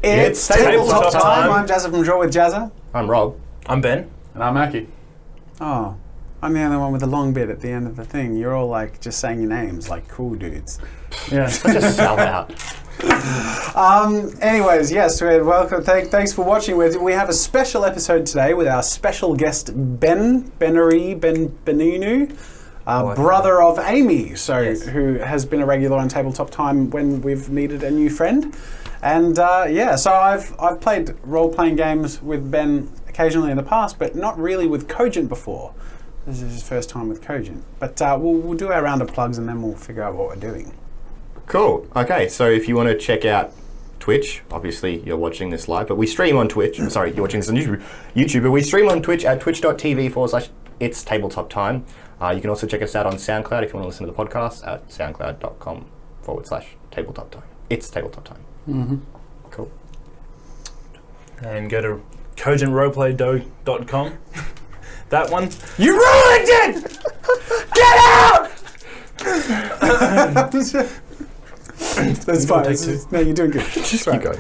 It's Tabletop Time. I'm Jazza from Draw with Jazza. I'm Rob. I'm Ben. And I'm Aki. Oh, I'm the only one with the long bit at the end of the thing. You're all like just saying your names like cool dudes. Yeah. Just sell out. Anyways, yes, welcome. Thanks for watching. We have a special episode today with our special guest Beninu, brother of Amy, who has been a regular on Tabletop Time when we've needed a new friend. And so I've played role-playing games with Ben occasionally in the past, but not really with Cogent before. This is his first time with Cogent. But we'll do our round of plugs and then we'll figure out what we're doing. Cool. Okay, so if you want to check out Twitch, obviously you're watching this live, but we stream on Twitch. Sorry, you're watching this on YouTube, but we stream on Twitch at twitch.tv/It's Tabletop Time. You can also check us out on SoundCloud if you want to listen to the podcast at soundcloud.com/tabletop time. It's Tabletop Time. Mm-hmm. Cool. And go to cogentroleplay.com. That one. You ruined it! Get out! That's fine. No, you're doing good. Just keep going.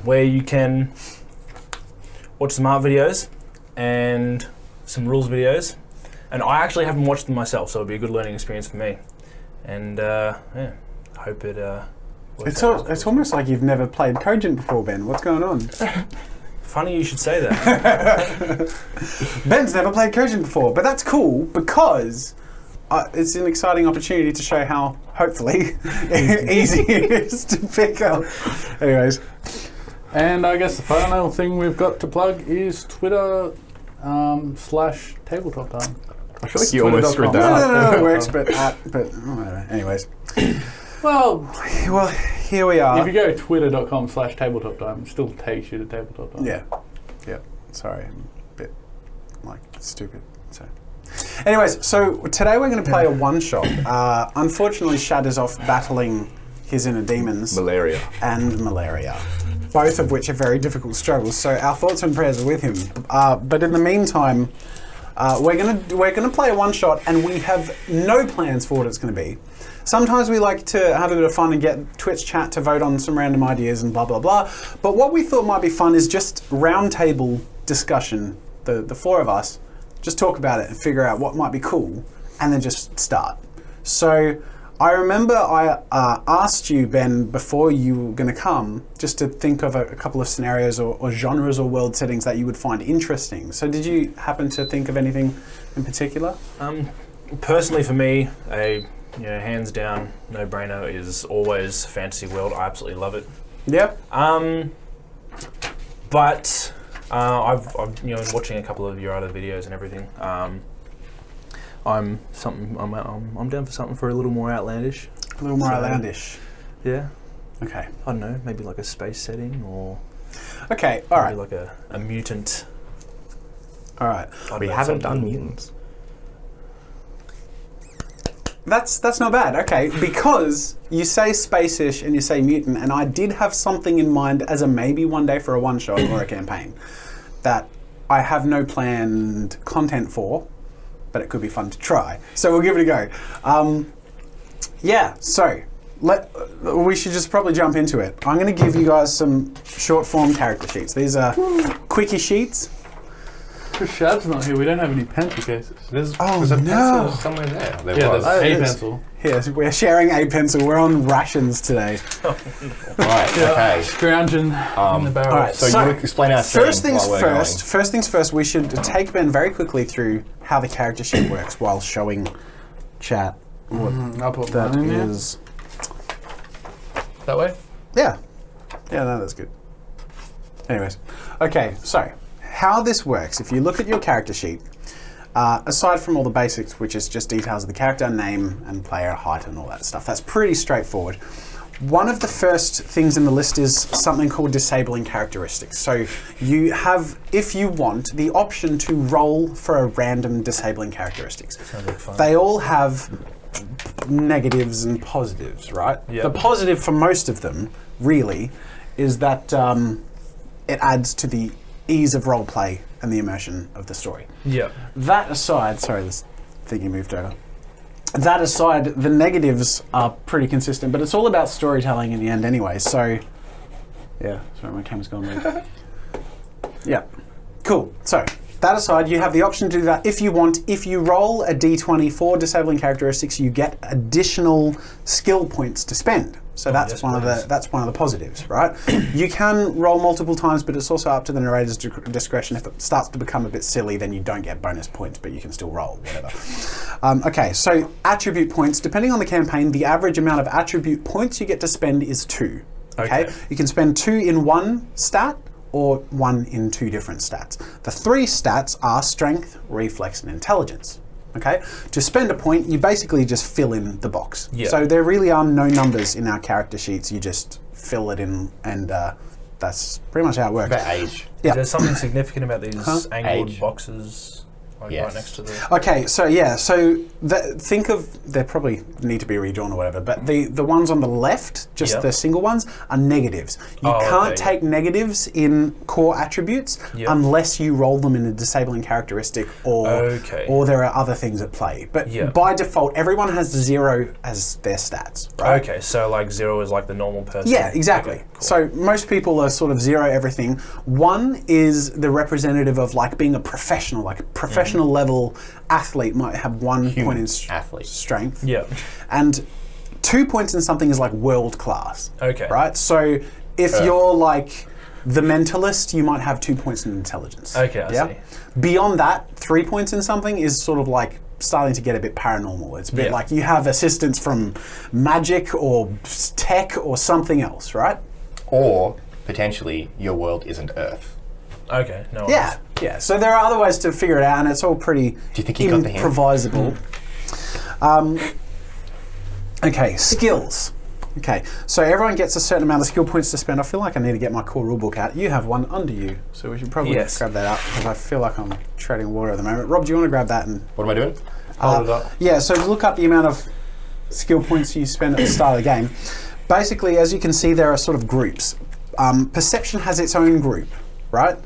Where you can watch some art videos and some rules videos. And I actually haven't watched them myself, so it'll be a good learning experience for me. And hope it works out. It's almost like you've never played Cogent before, Ben. What's going on? Funny you should say that. Ben's never played Cogent before, but that's cool because it's an exciting opportunity to show how, hopefully, easy it is to pick up. Anyways. And I guess the final thing we've got to plug is Twitter /Tabletop Time. I feel like you almost screwed that up. No, it works, but whatever. Anyways. Well, here we are. If you go twitter.com/tabletop time, it still takes you to Tabletop Time. Yeah. Sorry, I'm a bit stupid. So, anyways, so today we're going to play a one-shot. Unfortunately, Shad is off battling his inner demons, Malaria, both of which are very difficult struggles. So our thoughts and prayers are with him. But in the meantime, we're gonna play a one-shot, and we have no plans for what it's going to be. Sometimes we like to have a bit of fun and get Twitch chat to vote on some random ideas and blah, blah, blah. But what we thought might be fun is just roundtable discussion, the four of us, just talk about it and figure out what might be cool and then just start. So I remember I asked you, Ben, before you were going to come, just to think of a couple of scenarios or genres or world settings that you would find interesting. So did you happen to think of anything in particular? Personally for me, hands down, no-brainer is always fantasy world. I absolutely love it. Yeah. But I've been watching a couple of your other videos and everything. I'm down for something for a little more outlandish. A little more outlandish. Yeah. Okay. I don't know, maybe like a space setting or. Okay. All right. Like a mutant. All right. We haven't done mutants. That's not bad, okay, because you say space-ish and you say mutant, and I did have something in mind as a maybe one day for a one-shot or a campaign that I have no planned content for, but it could be fun to try. So we'll give it a go. So we should just probably jump into it. I'm going to give you guys some short-form character sheets. These are quickie sheets. Shad's not here. We don't have any pencil cases. There's a pencil somewhere there. There's a pencil. Yes, we're sharing a pencil. We're on rations today. Right. Okay. Scrounging in the barrel. All right. So you explain our first things first. We should take Ben very quickly through how the character sheet works while showing chat what I'll put that mine in is. That way. Yeah. No, that's good. Anyways, okay. So how this works, if you look at your character sheet, aside from all the basics, which is just details of the character, name and player, height and all that stuff, that's pretty straightforward. One of the first things in the list is something called disabling characteristics. So you have, if you want, the option to roll for a random disabling characteristics. Sounds like fun. They all have negatives and positives, right? Yep. The positive for most of them, really, is that it adds to the ease of roleplay and the immersion of the story. Yeah. That aside, sorry, this thingy moved over. that aside, the negatives are pretty consistent, but it's all about storytelling in the end anyway. So, yeah, sorry, my camera's gone weird. Yeah, cool. So, that aside, you have the option to do that if you want. If you roll a d20 for disabling characteristics, you get additional skill points to spend. So that's one of the positives, right? You can roll multiple times, but it's also up to the narrator's discretion. If it starts to become a bit silly, then you don't get bonus points, but you can still roll, whatever. Okay, so attribute points. Depending on the campaign, the average amount of attribute points you get to spend is 2. Okay? You can spend 2 in one stat, or 1 in 2 different stats. The 3 stats are strength, reflex, and intelligence. Okay? To spend a point, you basically just fill in the box. Yeah. So there really are no numbers in our character sheets. You just fill it in, and that's pretty much how it works. About age. Yeah. Is there something significant about these angled boxes? Like Yes. right next to the... Okay, so yeah, think of, they probably need to be redrawn or whatever, but the ones on the left, just the single ones, are negatives. You can't take negatives in core attributes unless you roll them in a disabling characteristic or there are other things at play. But by default, everyone has 0 as their stats, right? Okay, so like 0 is like the normal person. Yeah, exactly. Okay, cool. So most people are sort of 0 everything. 1 is the representative of like being a professional, like a professional level athlete might have 1 point in strength. Yeah. And 2 points in something is like world class. Okay. Right? So if you're like the mentalist, you might have 2 points in intelligence. Okay, I see. Beyond that, 3 points in something is sort of like starting to get a bit paranormal. It's a bit like you have assistance from magic or tech or something else, right? Or potentially your world isn't Earth. Okay, no worries. Yeah. So there are other ways to figure it out, and it's all pretty improvisable. Okay, skills. Okay, so everyone gets a certain amount of skill points to spend. I feel like I need to get my core rulebook out. You have one under you, so we should probably grab that out because I feel like I'm treading water at the moment. Rob, do you want to grab that? And what am I doing? Hold it up. Yeah, so look up the amount of skill points you spend at the start of the game. Basically, as you can see, there are sort of groups. Perception has its own group, right?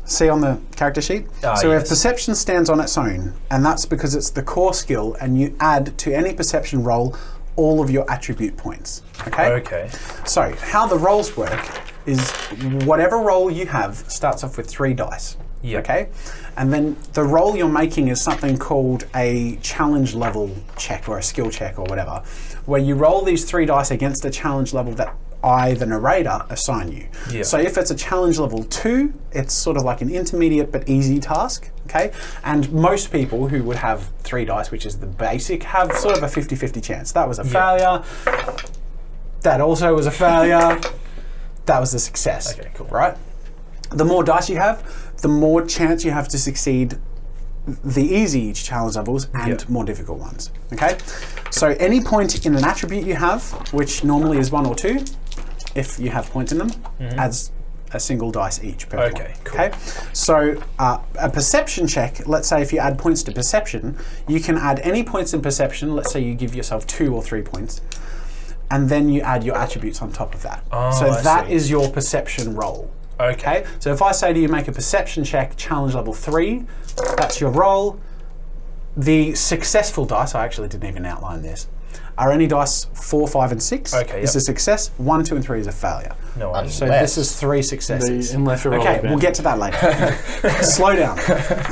See on the character sheet? So if perception stands on its own, and that's because it's the core skill, and you add to any perception roll all of your attribute points. Okay? Okay. So how the rolls work is whatever roll you have starts off with 3 dice. Yep. Okay? And then the roll you're making is something called a challenge level check or a skill check or whatever, where you roll these 3 dice against a challenge level that I, the narrator, assign you. Yeah. So if it's a challenge level 2, it's sort of like an intermediate but easy task, okay? And most people who would have 3 dice, which is the basic, have sort of a 50-50 chance. That was a failure. That also was a failure. That was a success. Okay, cool. Right? The more dice you have, the more chance you have to succeed the easy challenge levels and more difficult ones, okay? So any point in an attribute you have, which normally is 1 or 2, if you have points in them, adds a single dice each per point. Cool. Okay, so a perception check, let's say if you add points to perception, you can add any points in perception, let's say you give yourself 2 or 3 points, and then you add your attributes on top of that. So that is your perception roll. Okay, so if I say to you, make a perception check, challenge level 3, that's your roll. The successful dice, I actually didn't even outline this, are any dice 4, 5, and 6. Is a success. 1, 2, and 3 is a failure. No, so this is 3 successes. Okay, we'll get to that later. Slow down.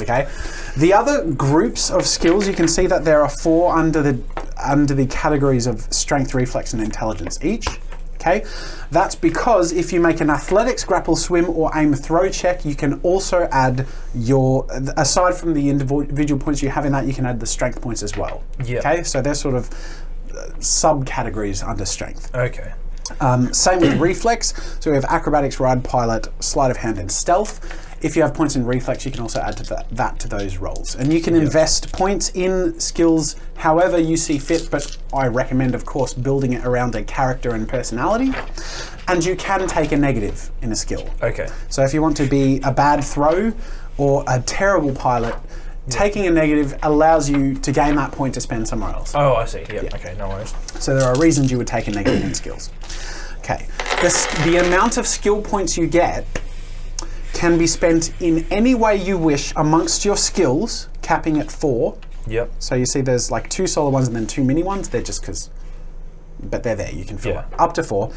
Okay. The other groups of skills, you can see that there are 4 under the categories of strength, reflex, and intelligence each. Okay, that's because if you make an athletics, grapple, swim, or aim throw check, you can also add aside from the individual points you have in that, you can add the strength points as well. Okay, so they're sort of subcategories under strength. Okay. Same with reflex. So we have acrobatics, ride, pilot, sleight of hand, and stealth. If you have points in reflex, you can also add to that to those rolls. And you can invest points in skills however you see fit, but I recommend, of course, building it around a character and personality. And you can take a negative in a skill. Okay. So if you want to be a bad throw or a terrible pilot, taking a negative allows you to gain that point to spend somewhere else. Oh, I see. Yeah. Okay, no worries. So there are reasons you would take a negative in skills. Okay. The amount of skill points you get can be spent in any way you wish amongst your skills, capping at 4, Yep. So you see there's like 2 solid ones and then 2 mini ones. They're just because, but they're there. You can fill it. Up to 4.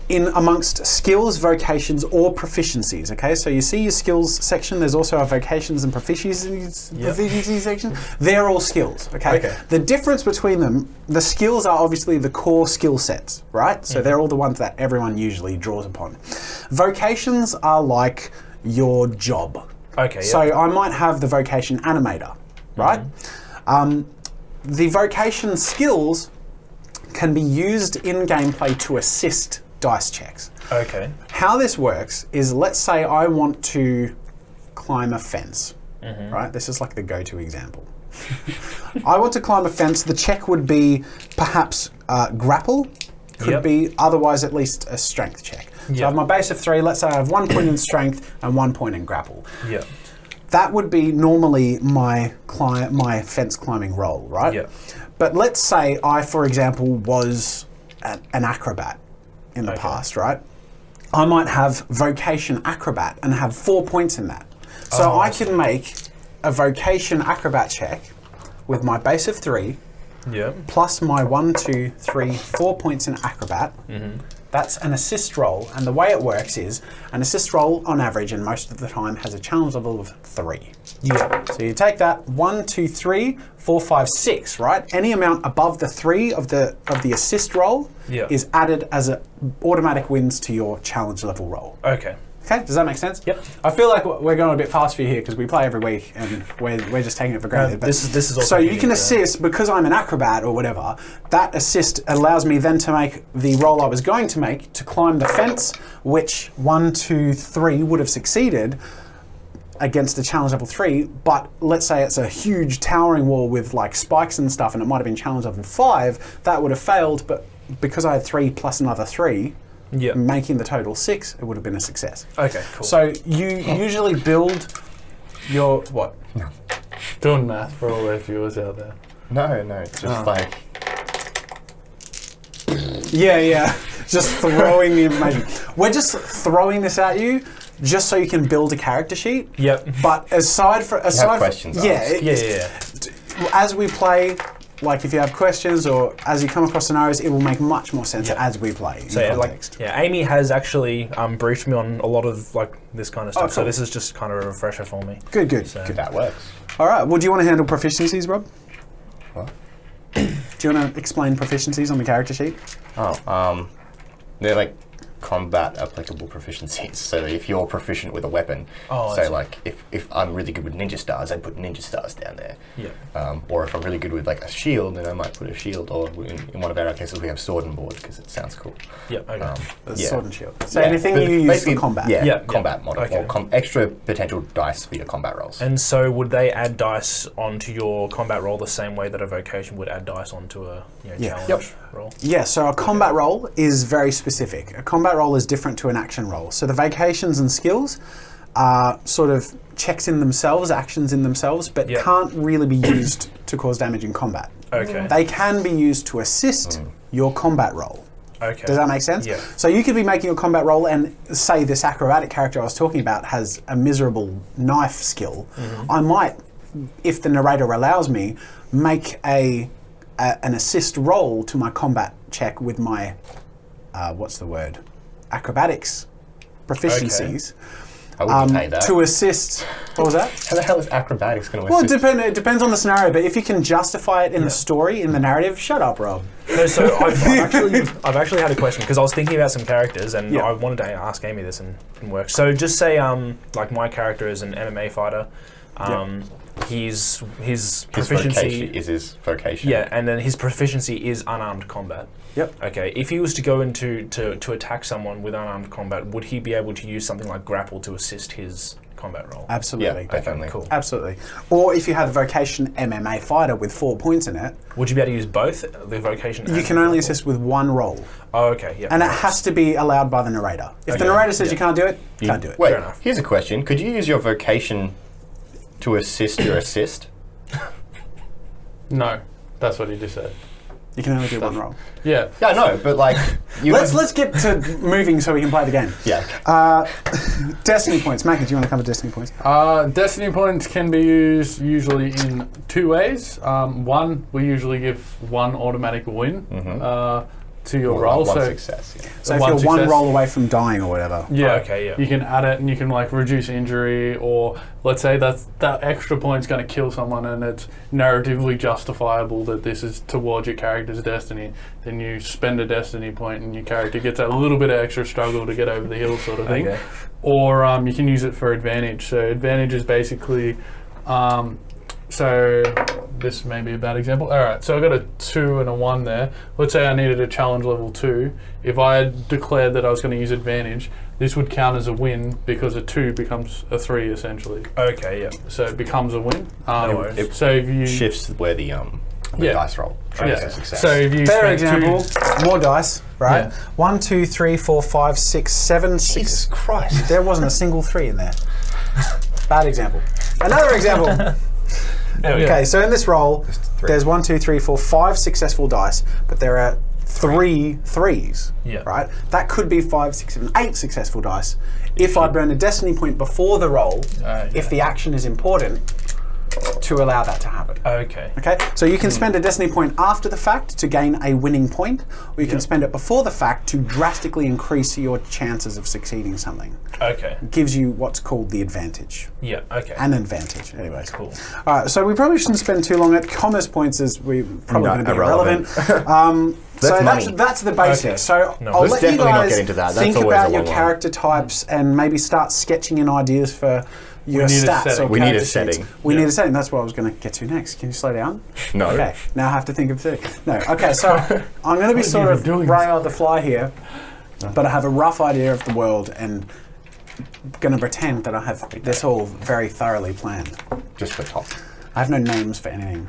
In amongst skills, vocations, or proficiencies. Okay, so you see your skills section. There's also a vocations and proficiencies section. They're all skills. Okay? The difference between them, the skills are obviously the core skill sets, right? So they're all the ones that everyone usually draws upon. Vocations are like your job. Okay. So I might have the vocation animator, right? The vocation skills can be used in gameplay to assist dice checks. Okay. How this works is, let's say I want to climb a fence, right? This is like the go-to example. I want to climb a fence. The check would be perhaps grapple, could be otherwise at least a strength check. So I have my base of 3. Let's say I have 1 point in strength and 1 point in grapple. Yeah. That would be normally my fence climbing roll, right? Yeah. But let's say I, for example, was an acrobat in the past, right? I might have vocation acrobat and have 4 points in that. So I can make a vocation acrobat check with my base of 3 plus my 1, 2, 3, 4 points in acrobat. That's an assist roll, and the way it works is an assist roll on average and most of the time has a challenge level of 3. Yeah. So you take that 1, 2, 3, 4, 5, 6, right? Any amount above the 3 of the assist roll is added as automatic wins to your challenge level roll. Okay. Okay, does that make sense? Yep. I feel like we're going a bit fast for you here because we play every week and we're just taking it for granted. But this is also so you can assist because I'm an acrobat or whatever. That assist allows me then to make the roll I was going to make to climb the fence, which 1, 2, 3 would have succeeded against the challenge level 3. But let's say it's a huge towering wall with like spikes and stuff, and it might have been challenge level 5. That would have failed, but because I had 3 plus another 3. Making the total 6, it would have been a success. Okay, cool. So you usually build your what? Doing math for all our viewers out there. No, it's just like... Yeah. Just throwing the information. We're just throwing this at you just so you can build a character sheet. Yep. But aside from questions asked. As we play, like if you have questions or as you come across scenarios, it will make much more sense as we play. So Amy has actually briefed me on a lot of like this kind of stuff. Cool. So this is just kind of a refresher for me. Good. So that works. All right. Well, do you want to handle proficiencies, Rob? What? Do you want to explain proficiencies on the character sheet? They're like combat applicable proficiencies. So if you're proficient with a weapon, like if I'm really good with ninja stars, I'd put ninja stars down there. Yeah. Or if I'm really good with like a shield, then I might put a shield. Or in one of our cases, we have sword and board because it sounds cool. Yeah. Okay. Sword and shield. So anything you use for combat. Combat model or extra potential dice for your combat rolls. And so would they add dice onto your combat roll the same way that a vocation would add dice onto a challenge roll? Yeah. So a combat roll is very specific. A combat roll is different to an action roll. So the vocations and skills are sort of checks in themselves, actions in themselves, but can't really be used to cause damage in combat. Okay. They can be used to assist your combat roll. Okay. Does that make sense? Yeah. So you could be making a combat roll and say this acrobatic character I was talking about has a miserable knife skill. I might, if the narrator allows me, make an assist roll to my combat check with my acrobatics proficiencies. I wouldn't pay that. To assist. What was that? How the hell is acrobatics going to assist? Well, it depends on the scenario, but if you can justify it in the story, in the narrative, shut up, Rob. No, so I've actually had a question because I was thinking about some characters and I wanted to ask Amy this and work. So just say like my character is an MMA fighter. His proficiency is his vocation. Yeah, and then his proficiency is unarmed combat. Yep. Okay, if he was to go into to attack someone with unarmed combat, would he be able to use something like grapple to assist his combat roll? Absolutely. Yeah, definitely. Cool. Absolutely. Or if you had a vocation MMA fighter with 4 points in it, would you be able to use both the vocation? You can only assist with one roll. Oh, okay. Yeah. And it has to be allowed by the narrator. If the narrator says you can't do it, you can't do it. Wait, fair enough. Here's a question: could you use your vocation to assist your assist? No, that's what he just said. You can only do one roll. Yeah. Yeah, I know, but like... Let's get to moving so we can play the game. Yeah. Destiny points. Mackie, do you want to cover Destiny points? Destiny points can be used usually in two ways. One, we usually give one automatic win to your roll. One so success, yeah. So if you're one roll away from dying or whatever. Yeah, Okay, yeah. You can add it and you can like reduce injury, or let's say that extra point's going to kill someone and it's narratively justifiable that this is towards your character's destiny, then you spend a destiny point and your character gets a little bit of extra struggle to get over the hill sort of thing. Okay. Or you can use it for advantage. So advantage is basically, so this may be a bad example. All right, so I got a 2 and a 1 there. Let's say I needed a challenge level 2. If I had declared that I was going to use advantage, this would count as a win because a 2 becomes a 3 essentially. Okay, yeah. So it becomes a win. No worries. So if you Shifts where the Yeah. dice roll. yeah. Success. So if you Better spend example, more dice, right? Yeah. 1, 2, 3, 4, 5, 6, 7, 6. Jesus Christ. There wasn't a single 3 in there. Bad example. Another example. Okay, so in this roll, there's 1, 2, 3, 4, 5 successful dice, but there are 3 threes. Yeah. Right? That could be 5, 6, 7, 8 successful dice. If I burn a destiny point before the roll, if the action is important, to allow that to happen. Okay. Okay, so you can spend a destiny point after the fact to gain a winning point, or you can spend it before the fact to drastically increase your chances of succeeding something. Okay. Gives you what's called the advantage. Yeah, okay. An advantage, anyways. Cool. All right, so we probably shouldn't spend too long at commerce points, as we're probably No, going to be irrelevant. irrelevant. So money. that's the basics. Okay. So No. I'll Let's let you definitely not guys get into that. That's think always about a your long one. character types and maybe start sketching in ideas for your need a stats. setting. Or We need a character sheets. setting. We need a setting. That's what I was going to get to next. Can you slow down? No. Okay, now I have to think of two. No, okay, so I'm going to be sort you of doing running on the fly here, but I have a rough idea of the world and going to pretend that I have this all very thoroughly planned. Just for top. I have no names for anything.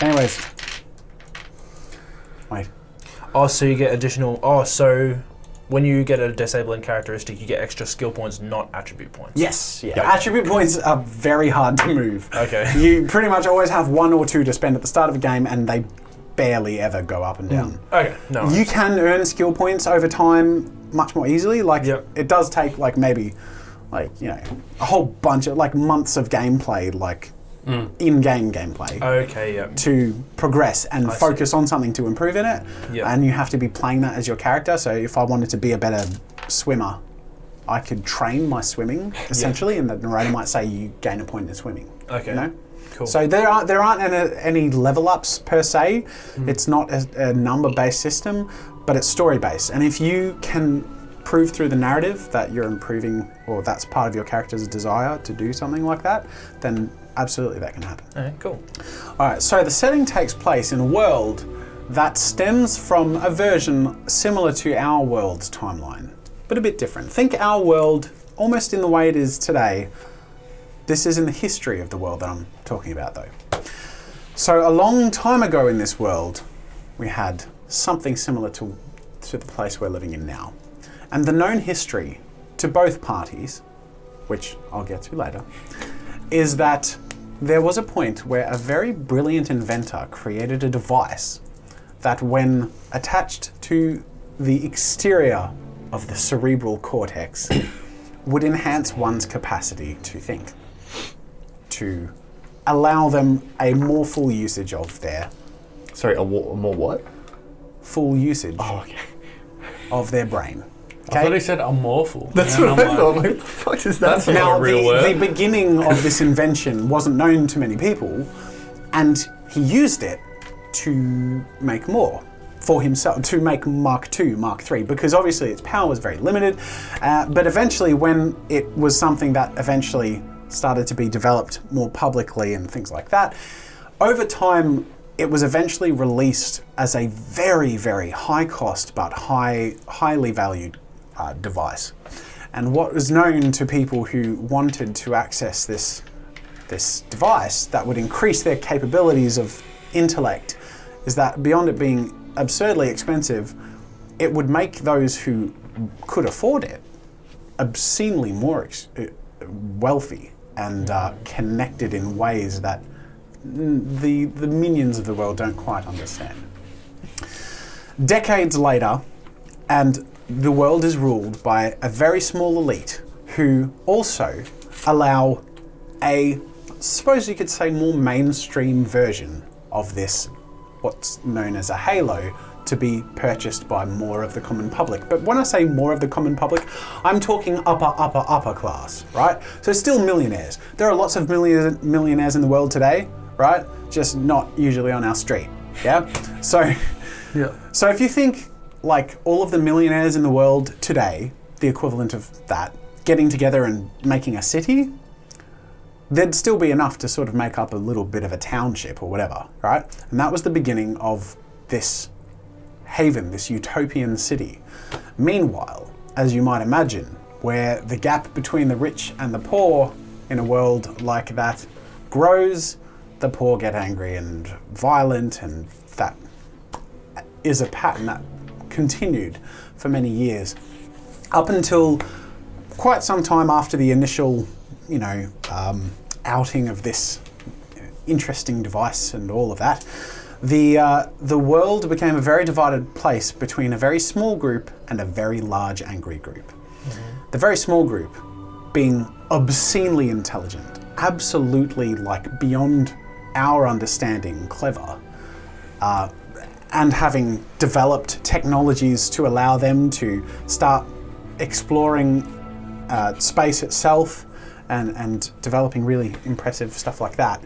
Anyways. Wait. Oh, so you get additional... Oh, so when you get a disabling characteristic, you get extra skill points, not attribute points. Yes, yeah. Attribute points are very hard to move. Okay. You pretty much always have 1 or 2 to spend at the start of a game, and they barely ever go up and down. Okay, no worries. You can earn skill points over time much more easily. Like, Yep. it does take, like, maybe, like, you know, a whole bunch of, like, months of gameplay, like, in-game gameplay. Okay, yeah. To progress and I focus on something to improve in it. Yeah. And you have to be playing that as your character. So if I wanted to be a better swimmer, I could train my swimming essentially, and the narrator might say you gain a point in swimming. Okay. You know? Cool. So there aren't any level ups per se. It's not a number based system, but it's story based. And if you can prove through the narrative that you're improving, or that's part of your character's desire to do something like that, then absolutely that can happen. Okay, cool. All right, so the setting takes place in a world that stems from a version similar to our world's timeline, but a bit different. Think our world almost in the way it is today. This is in the history of the world that I'm talking about, though. So a long time ago in this world, we had something similar to the place we're living in now. And the known history to both parties, which I'll get to later, is that there was a point where a very brilliant inventor created a device that, when attached to the exterior of the cerebral cortex, would enhance one's capacity to think, to allow them a more full usage of their... Sorry, a more what? Full usage okay. of their brain. I thought he said amorphal. That's And what I'm I thought. Like, what the fuck is that? That's Now, not a real word. the beginning of this invention wasn't known to many people, and he used it to make more for himself, to make Mark II, Mark III, because obviously its power was very limited, but eventually when it was something that eventually started to be developed more publicly and things like that, over time it was eventually released as a very, very high cost but highly valued device. And what was known to people who wanted to access this device that would increase their capabilities of intellect is that beyond it being absurdly expensive, it would make those who could afford it obscenely more wealthy and connected in ways that the minions of the world don't quite understand. Decades later, and the world is ruled by a very small elite who also allow a, suppose you could say, more mainstream version of this, what's known as a halo, to be purchased by more of the common public. But when I say more of the common public, I'm talking upper class, right? So still millionaires. There are lots of millionaires in the world today, right? Just not usually on our street, yeah? So if you think like all of the millionaires in the world today, the equivalent of that, getting together and making a city, there'd still be enough to sort of make up a little bit of a township or whatever, right? And that was the beginning of this haven, this utopian city. Meanwhile, as you might imagine, where the gap between the rich and the poor in a world like that grows, the poor get angry and violent, and that is a pattern that continued for many years, up until quite some time after the initial, outing of this interesting device and all of that. The world became a very divided place between a very small group and a very large angry group. Mm-hmm. The very small group being obscenely intelligent, absolutely like beyond our understanding clever, and having developed technologies to allow them to start exploring space itself and developing really impressive stuff like that.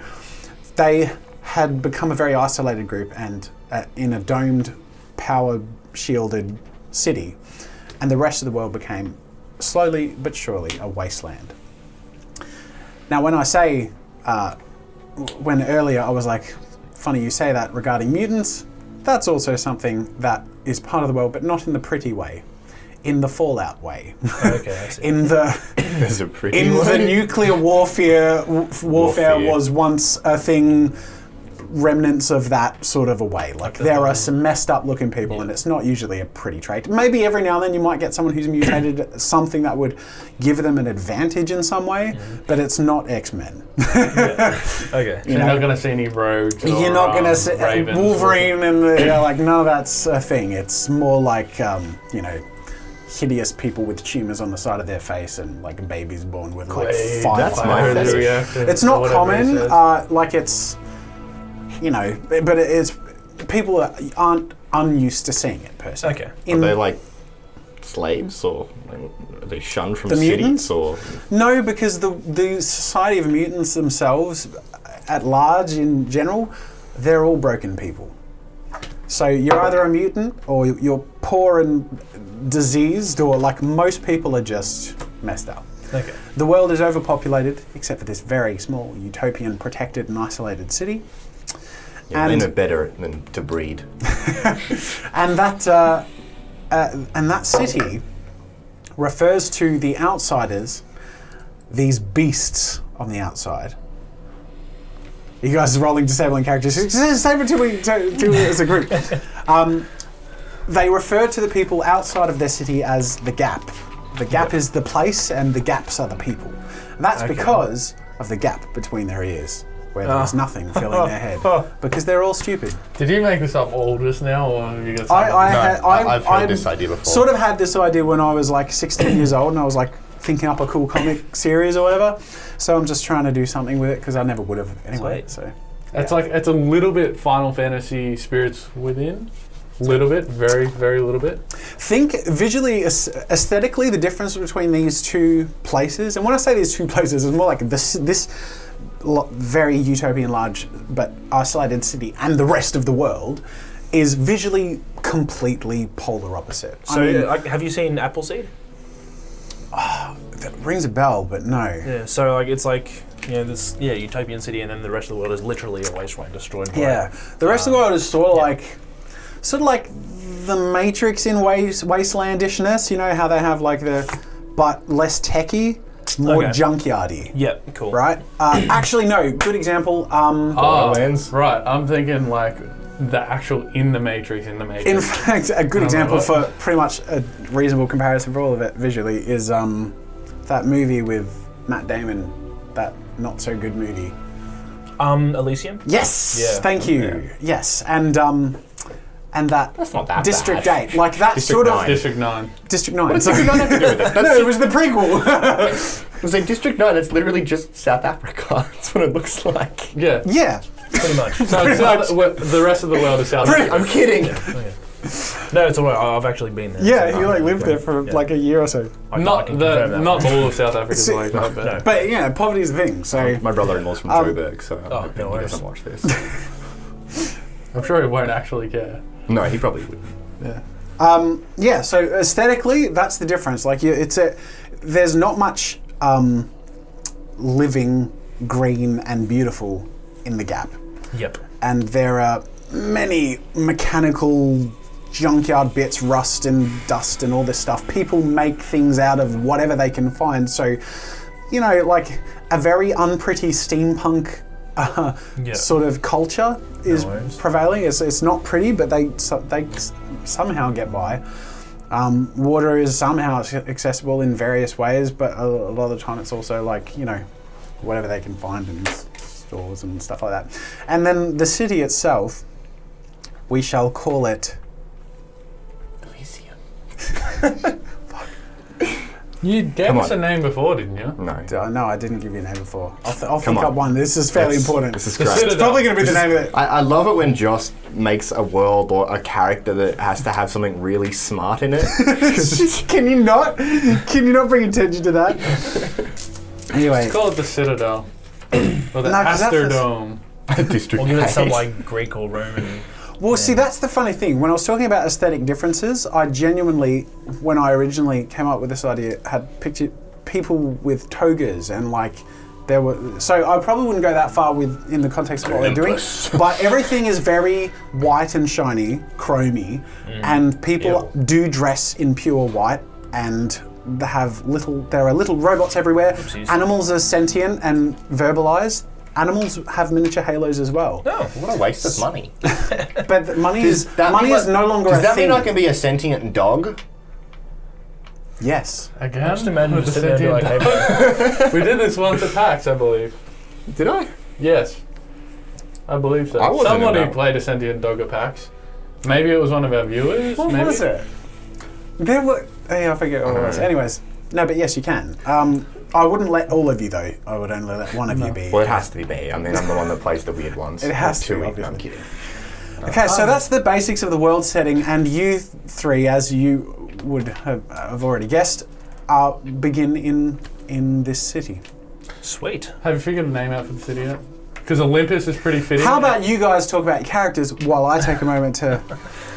They had become a very isolated group and in a domed, power-shielded city, and the rest of the world became slowly but surely a wasteland. Now, when I say, when earlier I was like, funny you say that regarding mutants, that's also something that is part of the world, but not in the pretty way, in the Fallout way. Okay, I see. There's a pretty way. The nuclear warfare was once a thing, remnants of that sort of a way. Like there are some messed up looking people, and it's not usually a pretty trait. Maybe every now and then you might get someone who's mutated something that would give them an advantage in some way, but it's not X-Men. Okay. So you're not going to see any rogues. You're not going to see Wolverine and like none of that's a thing. It's more like hideous people with tumours on the side of their face and like babies born with like fire. That's my faces. It's not common. Like it's. But it's people aren't unused to seeing it per se. Okay. Are they like slaves, or are they shunned from the cities? Mutants? Or no, because the society of mutants themselves, at large in general, they're all broken people. So you're either a mutant or you're poor and diseased, or like most people are just messed up. Okay. The world is overpopulated, except for this very small utopian, protected and isolated city. yeah, they know better than to breed. And that city refers to the outsiders, these beasts on the outside. You guys are rolling disabling characters. Disable to as a group. They refer to the people outside of their city as the gap. The gap is the place, and the gaps are the people. And that's because of the gap between their ears, where there's nothing filling their head, because they're all stupid. Did you make this up all just now, or have you got I've heard this idea before. Sort of had this idea when I was like 16 years old, and I was like thinking up a cool comic series or whatever. So I'm just trying to do something with it because I never would have anyway. Sweet. So It's like it's a little bit Final Fantasy Spirits Within. Little bit, very, very little bit. think visually, aesthetically, the difference between these two places, and when I say these two places, it's more like this very utopian, large but isolated city and the rest of the world is visually completely polar opposite. So, have you seen Appleseed? That rings a bell, but no. Yeah. So, it's this utopian city, and then the rest of the world is literally a wasteland destroyed by. Yeah, the rest of the world is sort of like the Matrix in wastelandishness. You know how they have but less techie, more junkyardy. Yep. Cool. Right. Actually, no. Good example. Borderlands. Right. I'm thinking like the actual in the Matrix. In fact, a good example for pretty much a reasonable comparison for all of it visually is that movie with Matt Damon, that not so good movie. Elysium? Yes. Yeah. Thank you. Yeah. Yes, and and that That's not that District bad. 8, like that District sort 9. of District 9. District 9. What does District 9 have to do with it? No, it was the prequel. It was like District 9, it's literally just South Africa. That's what it looks like. Yeah. Yeah. Pretty much. So the rest of the world is South Africa. I'm kidding. No, it's alright. I've actually been there. Yeah, so he like lived there for Yeah. like a year or so. I Not can confirm that. not all of South Africa is See- like that, but No. But yeah, poverty's a thing. So My brother-in-law's from Joburg, so I'm hoping no he worries. doesn't watch this. I'm sure he won't actually care. No, he probably would. yeah. So aesthetically, that's the difference. Like there's not much living, green, and beautiful in the Gap, Yep. and there are many mechanical junkyard bits, rust and dust and all this stuff. People make things out of whatever they can find. So, you know, like a very unpretty steampunk Yeah. sort of culture is worries. prevailing. It's not pretty, but they somehow get by. Water is somehow accessible in various ways, but a lot of the time it's also like, you know, whatever they can find in stores and stuff like that. And then the city itself, we shall call it Elysium. You gave Come us on. a name before, didn't you? No. No, I didn't give you a name before. I'll Come think on. up one. This is fairly That's- important. This is The great. Citadel. It's probably going to be the name of it. I love it when Joss makes a world or a character that has to have something really smart in it. Can you not? Can you not bring attention to that? Anyway, Call it the Citadel. Or the No, 'cause that's the- Astrodome. District Or give it some 8. like Greek or Roman. well, see, that's the funny thing. When I was talking about aesthetic differences, I genuinely, when I originally came up with this idea, had pictured people with togas and like there were. So I probably wouldn't go that far with in the context of what they're doing. Olympus. But everything is very white and shiny, chromy, and people do dress in pure white and. They have there are little robots everywhere. Oopsies. Animals are sentient and verbalize. Animals have miniature halos as well. Oh. What a waste of money. But money Does that money mean is no longer Does a that thing. mean I can be a sentient dog? Yes. Again? Just imagine With just the sitting there and be like, sentient hey, dog. We did this once at PAX, I believe. Did I? Yes. I believe so. I wasn't in Somebody that. played a sentient dog at PAX. Maybe it was one of our viewers. What maybe. was it? There were. I forget what it was. Anyways, no, but yes, you can. I wouldn't let all of you though. I would only let one of you be. Well, it has to be me. I mean, I'm the one that plays the weird ones. It has to, Tui. obviously. I'm kidding. Okay, so that's the basics of the world setting, and you three, as you would have already guessed, begin in this city. sweet. Have you figured a name out for the city yet? Because Olympus is pretty fitting. How about you guys talk about your characters while I take a moment to?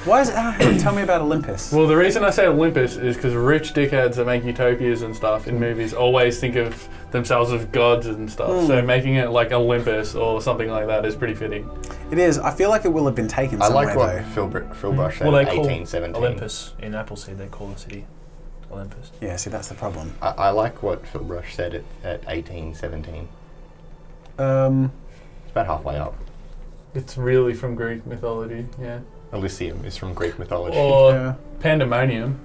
Why is it? Tell me about Olympus. Well, the reason I say Olympus is because rich dickheads that make utopias and stuff in movies always think of themselves as gods and stuff. So making it like Olympus or something like that is pretty fitting. It is. I feel like it will have been taken I somewhere like what though. Phil Brush said. Well, they call 1817. Olympus in Appleseed. They call the city Olympus. Yeah, see, that's the problem. I like what Phil Brush said at 1817. It's about halfway up. It's really from Greek mythology, yeah. Elysium is from Greek mythology. Or Yeah. Pandemonium.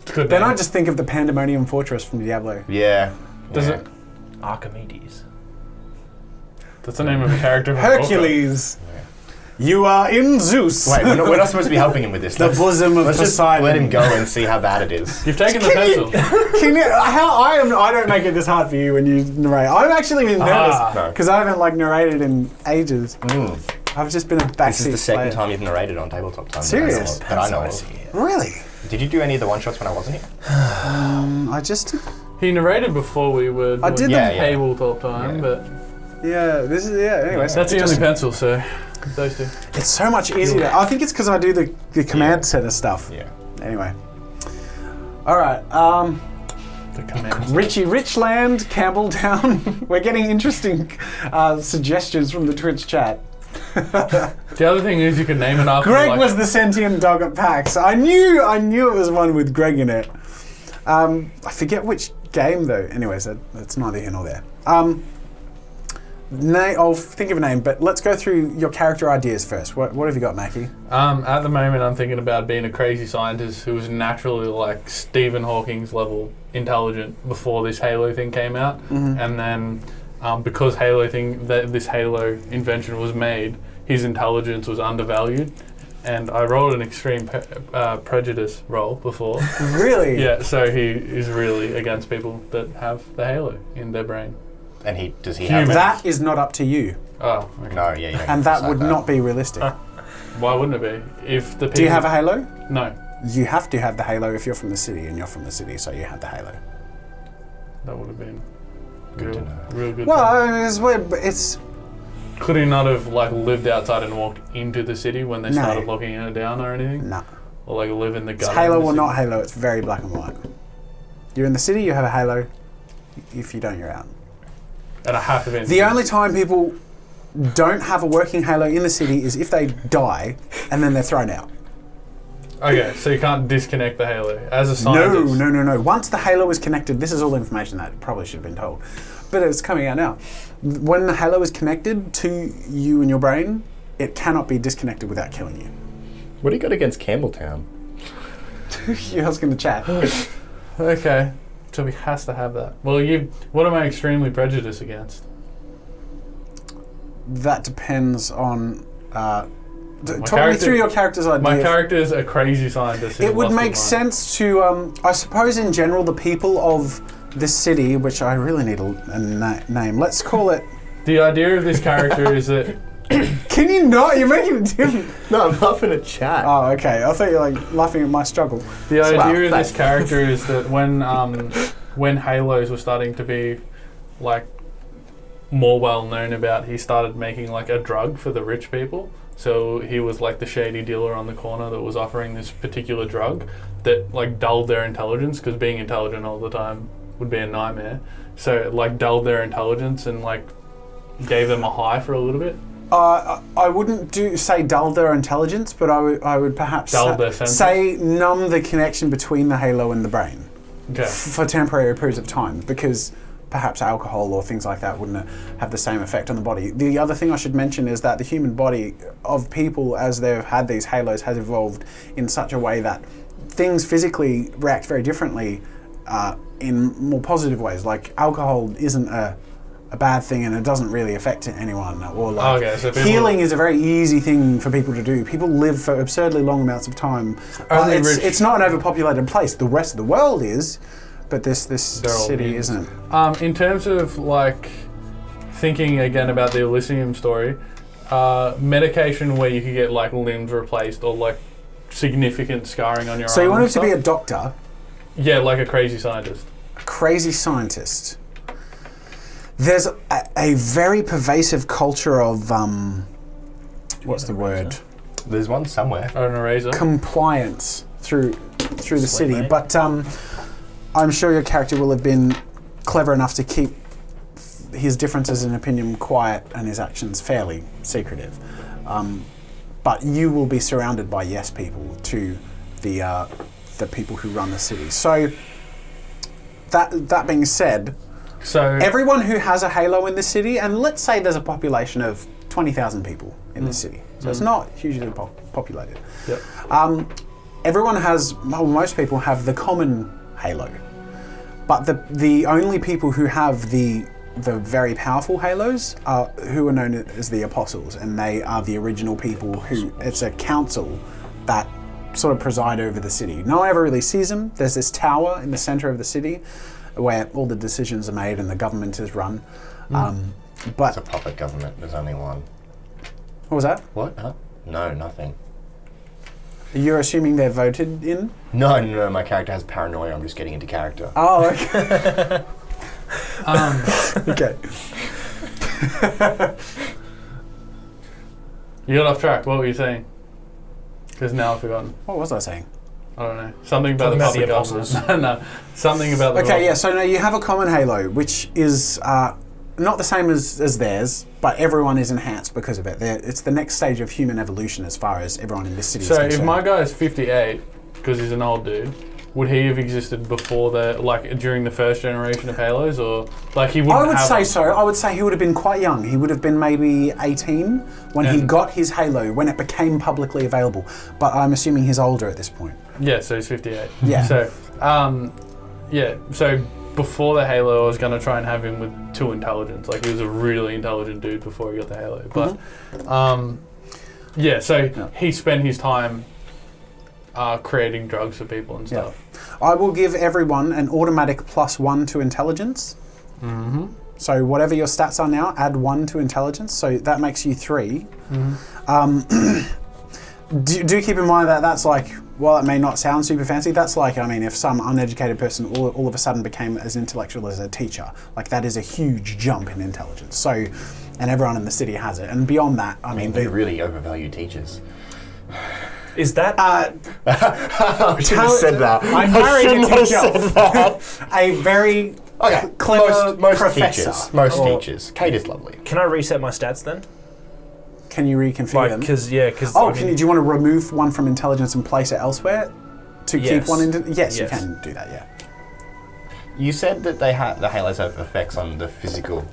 It's good Then name. I just think of the Pandemonium Fortress from Diablo. Yeah. Does yeah. it? Archimedes. That's the name of a character. from Hercules, you are in Zeus. Wait, we're not supposed to be helping him with this. The bosom of Let's just Poseidon. let him go and see how bad it is. Boca. You've taken the pencil. Can you, I don't make it this hard for you when you narrate. I'm actually even nervous No. because I haven't like narrated in ages. Mm. I've just been a backseat This is the second player. time you've narrated on Tabletop Time. Serious? That I know of. Really? Did you do any of the one-shots when I wasn't here? I just He narrated before we were I did doing Yeah, yeah. Tabletop Time, Yeah. but this is anyway. that's the only pencil, so those two. It's so much easier. I think it's because I do the command center stuff. Yeah. Anyway. All right. The commands. Richie Richland, Campbelltown. We're getting interesting suggestions from the Twitch chat. The other thing is you can name it after Greg like, was the sentient dog at PAX. I knew it was one with Greg in it. I forget which game though. Anyways, that's neither here nor there. I'll think of a name, but let's go through your character ideas first. What have you got, Mackie? At the moment, I'm thinking about being a crazy scientist who was naturally like Stephen Hawking's level intelligent before this Halo thing came out, and then because this Halo invention was made, his intelligence was undervalued, and I rolled an extreme prejudice roll before. Really? Yeah, so he is really against people that have the halo in their brain. And does he have it? That is not up to you. Oh, okay. No, yeah, you don't And that would not be realistic. Why wouldn't it be? If the people Do you have a halo? No. You have to have the halo if you're from the city, and you're from the city, so you have the halo. That would have been Good to know. real good. Well, time. I mean, it's weird, but it's... Could he not have like lived outside and walked into the city when they No. started locking it down or anything? Nah. Or like live in the It's gutter? halo in the or city? not halo, it's very black and white. You're in the city, you have a halo. If you don't, you're out. And I have to be in The only time people don't have a working halo in the city is if they die, and then they're thrown out. Okay, so you can't disconnect the halo as a No, scientist. no. Once the halo is connected, this is all information that probably should have been told, but it's coming out now. When the halo is connected to you and your brain, it cannot be disconnected without killing you. What do you got against Campbelltown? You're asking the chat. Okay, so he has to have that. Well, what am I extremely prejudiced against? That depends on... talk me character- through your character's idea. My character is a crazy scientist. who's It would lost make his mind. sense to, I suppose in general, the people of this city, which I really need a name, let's call it... The idea of this character is that Can you not? You're making it different. No, I'm laughing at chat. Oh, okay. I thought you were like laughing at my struggle. the idea Wow, of this thanks. character is that when Halos were starting to be like more well known about, he started making like a drug for the rich people. So he was like the shady dealer on the corner that was offering this particular drug that like dulled their intelligence, because being intelligent all the time would be a nightmare. So it like dulled their intelligence and like gave them a high for a little bit. I wouldn't say dull their intelligence, but I would perhaps Dull their senses? say numb the connection between the halo and the brain Okay. for temporary periods of time, because perhaps alcohol or things like that wouldn't have the same effect on the body. The other thing I should mention is that the human body of people, as they've had these halos, has evolved in such a way that things physically react very differently in more positive ways. Like alcohol isn't a bad thing and it doesn't really affect anyone. Or like Okay, so people- healing is a very easy thing for people to do. People live for absurdly long amounts of time. Only It's, rich- it's not an overpopulated place. The rest of the world is, but this They're all city mutants. isn't. In terms of like thinking again about the Elysium story, medication where you could get like limbs replaced or like significant scarring on your So you arm wanted and to be a stuff? doctor, Yeah, like a crazy scientist. a crazy scientist. There's a very pervasive culture of what's the word? There's one somewhere. Or an eraser. Compliance through the Sweet, city, mate. but I'm sure your character will have been clever enough to keep his differences in opinion quiet and his actions fairly secretive. But you will be surrounded by yes people to the people who run the city. So that being said, So everyone who has a halo in the city, and let's say there's a population of 20,000 people in the city, so it's not hugely populated. Yep. Everyone has, well, most people have the common halo, but the only people who have the very powerful halos are who are known as the apostles, and they are the original people who, it's a council that sort of preside over the city. No one ever really sees them. There's this tower in the center of the city where all the decisions are made and the government is run. It's But a proper government. There's only one. what was that? What? Huh? No, nothing. You're assuming they're voted in? No, my character has paranoia. I'm just getting into character. Oh, okay. Okay. you got off track. What were you saying? Because now I've forgotten. What was I saying? I don't know. Something about Talking the about the public apostles. government. No, something about the. Okay, yeah, so now you have a common halo, which is not the same as theirs, but everyone is enhanced because of it. It's the next stage of human evolution as far as everyone in this city is So concerned. if my guy's 58, because he's an old dude, would he have existed before during the first generation of Halos, or like he wouldn't I would have say them? so. I would say he would have been quite young. He would have been maybe 18 when he And- got his halo, when it became publicly available. But I'm assuming he's older at this point. Yeah, so he's 58. Yeah. So, so before the Halo, I was going to try and have him with 2 intelligence. Like, he was a really intelligent dude before he got the Halo. But, Yeah, so he spent his time creating drugs for people and stuff. I will give everyone an automatic +1 to intelligence. Mm-hmm. So whatever your stats are now, add 1 to intelligence. So that makes you 3. Mm-hmm. Do keep in mind that that's like, while it may not sound super fancy, that's like, I mean, if some uneducated person all of a sudden became as intellectual as a teacher, like that is a huge jump in intelligence. So, and everyone in the city has it. And beyond that, I mean, they really overvalue teachers. Is that... I should have said that. I'm married a teacher. A very clever most professor. teachers. Most teachers. Kate is lovely. Can I reset my stats then? Can you reconfigure them? Because do you want to remove 1 from intelligence and place it elsewhere to keep 1 in? Yes, you can do that. Yeah. You said that the halos have effects on the physical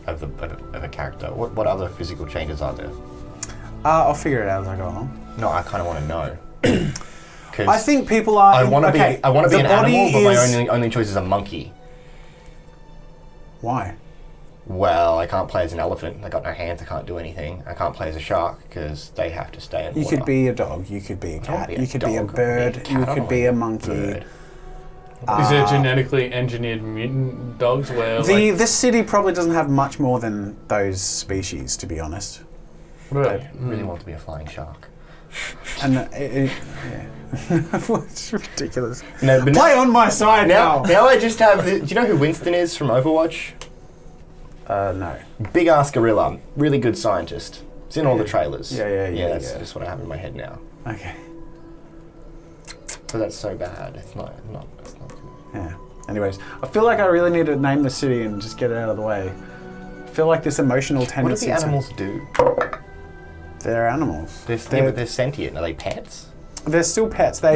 of a character. What other physical changes are there? I'll figure it out as I go along. No, I kind of want to know. I think people are. I want to be an animal, but my only choice is a monkey. Why? Well, I can't play as an elephant. I got no hands. I can't do anything. I can't play as a shark because they have to stay in water. You could be a dog. You could be a cat. You could be a bird. You could be a monkey. Is there genetically engineered mutant dogs where this city probably doesn't have much more than those species, to be honest. I really want to be a flying shark. And it's ridiculous. No, but Play on my side now. Now I just have. Do you know who Winston is from Overwatch? No. Big ass gorilla, really good scientist. It's in all the trailers. Yeah. That's just what I have in my head now. Okay. But that's so bad. It's not good. Yeah. Anyways, I feel like I really need to name the city and just get it out of the way. I feel like this emotional tendency. What do the animals do? They're animals. They're sentient. Are they pets? They're still pets. They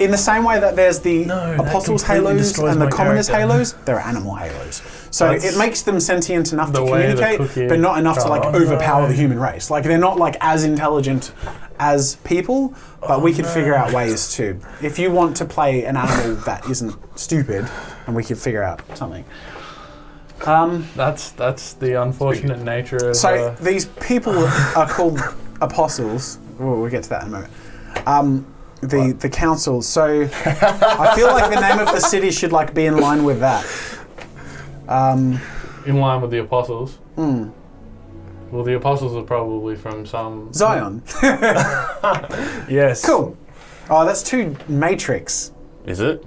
in the same way that there's the Apostles' halos and the Commoners' halos, they're animal halos. So it makes them sentient enough to communicate, but not enough to overpower the human race. Like they're not like as intelligent as people, but we could figure out ways to. If you want to play an animal that isn't stupid, and we could figure out something. That's the unfortunate nature of. So these people are called apostles. We'll get to that in a moment. The council. So I feel like the name of the city should be in line with that. In line with the apostles. Well, the apostles are probably from some Zion. Yes. Cool. Oh, that's too Matrix. Is it?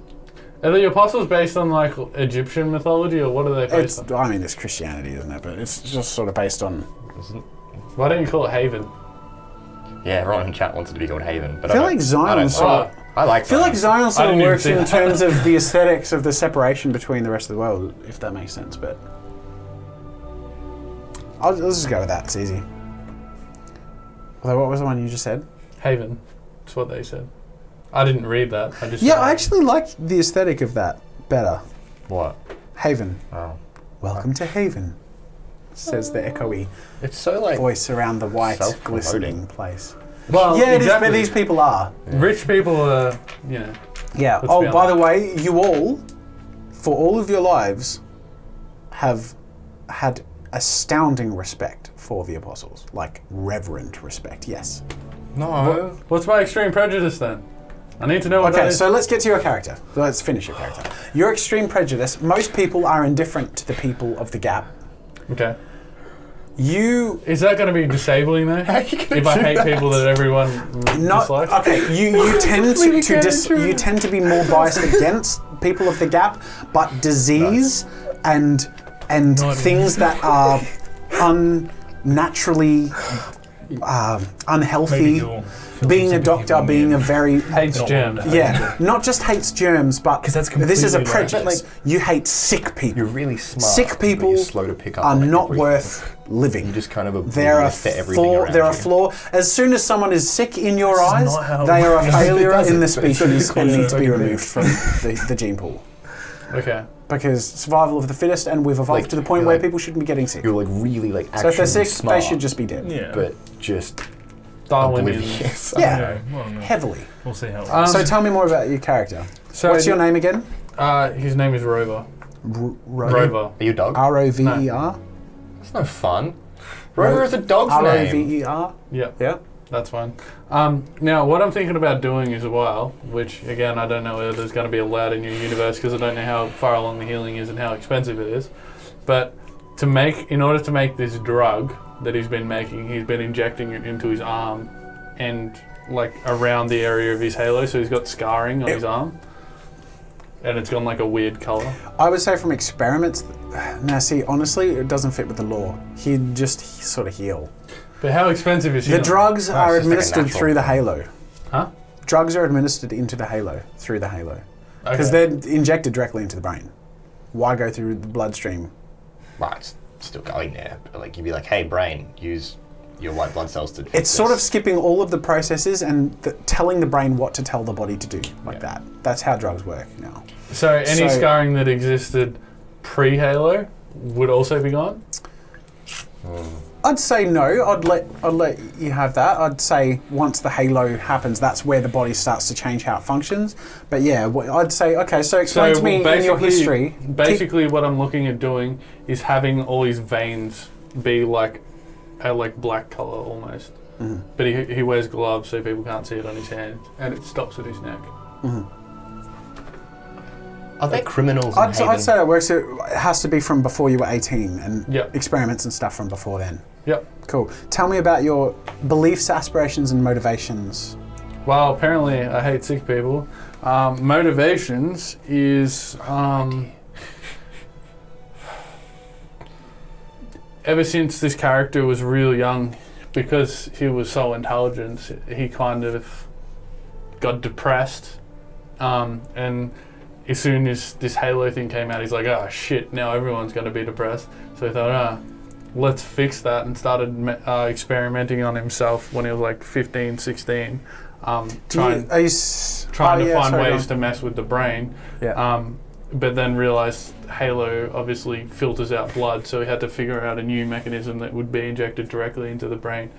Are the apostles based on Egyptian mythology, or what are they based on? I mean, it's Christianity, isn't it? But it's just sort of based on. Why don't you call it Haven? Yeah, everyone in chat wants it to be called Haven, but I feel like Zion sort of works in terms of the aesthetics of the separation between the rest of the world, if that makes sense. But let's just go with that. It's easy. Although, what was the one you just said? Haven. That's what they said. I didn't read that. I actually liked the aesthetic of that better. What? Haven. Oh. Welcome to Haven, says the echoey It's so voice around the white glistening place. Well, yeah, it is, but these people are. Rich people are, Yeah. Oh, by the way, you all, for all of your lives, have had astounding respect for the apostles. Reverent respect, yes. No. What's my extreme prejudice then? I need to know what that is. Okay, so let's get to your character. Let's finish your character. Your extreme prejudice, most people are indifferent to the people of the Gap. Okay. Is that going to be disabling though? If I hate people that everyone dislikes? Okay, you tend to be more biased against people of the Gap, but disease and things that are unnaturally unhealthy. Being a doctor, being a very hates germs. Yeah, not just hates germs, but this is a prejudice. Like, you hate sick people. You're really smart. Sick people you're slow to pick up are on not everything. worth living. You just kind of they're a flaw. flaw. As soon as someone is sick in your eyes, they are a failure in the species and need to be removed from the gene pool. Okay. Because survival of the fittest, and we've evolved to the point where people shouldn't be getting sick. You're really so if they're sick, smart, they should just be dead. Yeah. But just oblivious. Yeah, heavily. We'll see how. So tell me more about your character. What's your name again? His name is Rover. Rover. Are you a dog? Rover. That's no fun. Rover is a dog's name. R-O-V-E-R? Yeah, Yeah. that's fine. Now, what I'm thinking about doing as well, which again I don't know whether there's going to be allowed in your universe because I don't know how far along the healing is and how expensive it is, but in order to make this drug that he's been making, he's been injecting it into his arm and like around the area of his halo, so he's got scarring on his arm. And it's gone like a weird colour. I would say from experiments, now see, honestly, it doesn't fit with the law. He'd just sort of heal. But how expensive is The healing? drugs are it's just like a administered natural through the halo. Huh? Drugs are administered into the halo, through the halo. Because Okay. they're injected directly into the brain. Why go through the bloodstream? Well, it's still going there. But like, you'd be like, hey, brain, use your white blood cells to... It's sort of skipping all of the processes and telling the brain what to tell the body to do, like that. That's how drugs work now. So any scarring that existed pre-Halo would also be gone? I'd say no. I'd let you have that. I'd say once the halo happens, that's where the body starts to change how it functions. But yeah, I'd say, okay, so explain to me in your history. Basically what I'm looking at doing is having all his veins be like a black colour almost. Mm-hmm. But he wears gloves so people can't see it on his hands, and it stops at his neck. Mm-hmm. Are there criminals in I'd Haven? say that works. It has to be from before you were 18 and Yep. experiments and stuff from before then. Yep. Cool. Tell me about your beliefs, aspirations, and motivations. Well, apparently I hate sick people. Motivations is ever since this character was real young, because he was so intelligent, he kind of got depressed, and as soon as this Halo thing came out, he's like, oh shit, now everyone's going to be depressed. So he thought, let's fix that, and started experimenting on himself when he was like 15, 16, trying to find ways to mess with the brain. Yeah. But then realised Halo obviously filters out blood, so he had to figure out a new mechanism that would be injected directly into the brain.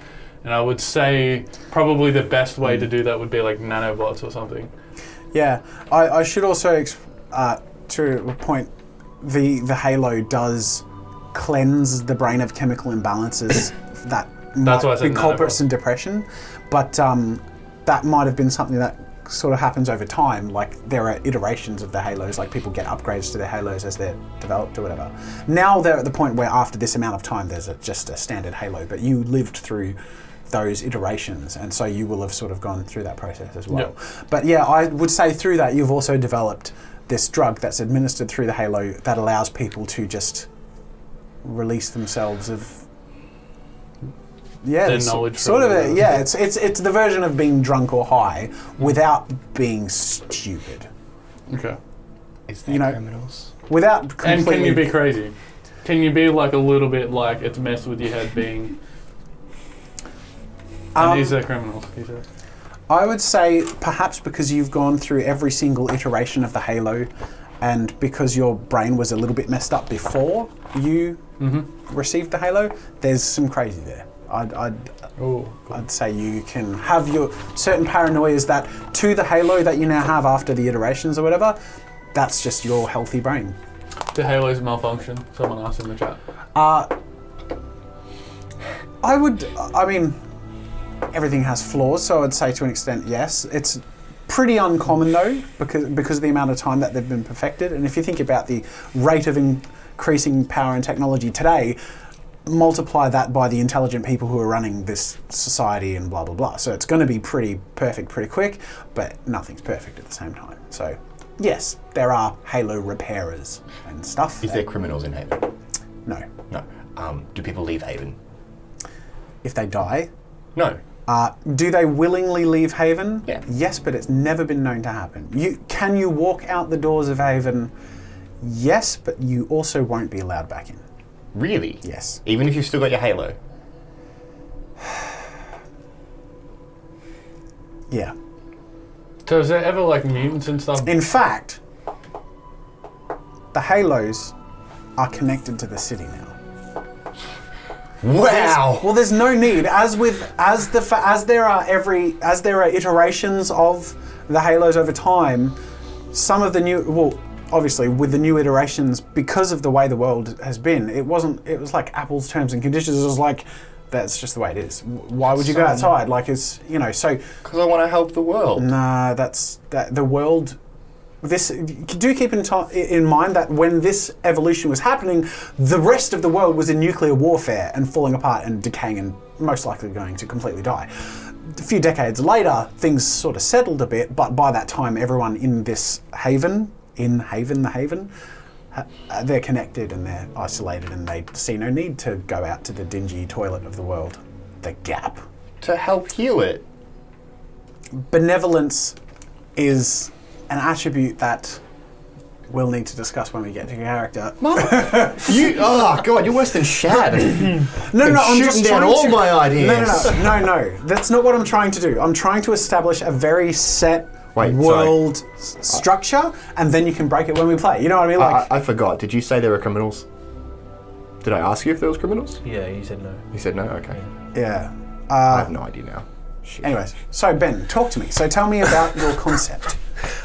And I would say probably the best way to do that would be like nanobots or something. Yeah, I should also, to a point, the Halo does cleanse the brain of chemical imbalances that That's why I might said be culprits nanobot. in depression, but that might have been something that sort of happens over time. Like there are iterations of the Halos, like people get upgrades to their Halos as they're developed or whatever. Now they're at the point where after this amount of time there's just a standard Halo, but you lived through those iterations, and so you will have sort of gone through that process as well. Yep. But yeah, I would say through that you've also developed this drug that's administered through the Halo that allows people to just release themselves of Their knowledge sort from of the- it's the version of being drunk or high without being stupid, Okay. Is there you know, criminals? without And completely. can you be crazy? Can you be like a little bit like it's messed with your head being... And is there criminals? He said. I would say perhaps because you've gone through every single iteration of the Halo, and because your brain was a little bit messed up before you received the Halo, there's some crazy there. I'd say you can have your certain paranoias that to the Halo that you now have after the iterations or whatever, that's just your healthy brain. The Halo's malfunction. Someone asked in the chat. I mean, everything has flaws, so I'd say to an extent, yes. It's pretty uncommon though, because of the amount of time that they've been perfected. And if you think about the rate of increasing power and technology today, multiply that by the intelligent people who are running this society and blah, blah, blah. So it's going to be pretty perfect pretty quick, but nothing's perfect at the same time. So yes, there are Halo repairers and stuff. Is there criminals in Haven? No. No. Do people leave Haven? If they die, No. do they willingly leave Haven? Yeah. Yes, but it's never been known to happen. Can you walk out the doors of Haven? Yes, but you also won't be allowed back in. Really? Yes. Even if you've still got your Halo? Yeah. So is there ever like mutants and stuff? In fact, the Halos are connected to the city now. Wow! Well, there's no need. As there are iterations of the Halos over time, some of the new obviously with the new iterations, because of the way the world has been, it was like Apple's terms and conditions. It was like, that's just the way it is. Why would you go outside? Like, it's, so... Because I want to help the world. Nah, the world... Do keep in mind that when this evolution was happening, the rest of the world was in nuclear warfare and falling apart and decaying and most likely going to completely die. A few decades later, things sort of settled a bit, but by that time, everyone in this haven, they're connected and they're isolated and they see no need to go out to the dingy toilet of the world, the gap. To help heal it. Benevolence is an attribute that we'll need to discuss when we get to character. Oh God, you're worse than Shad. No, I'm just shooting down all my ideas. No. That's not what I'm trying to do. I'm trying to establish a very set world structure, and then you can break it when we play. You know what I mean? Like, I forgot. Did you say there were criminals? Did I ask you if there was criminals? Yeah, you said no. You said no? Okay. Yeah. I have no idea now. Shit. Anyways, so Ben, talk to me. So tell me about your concept.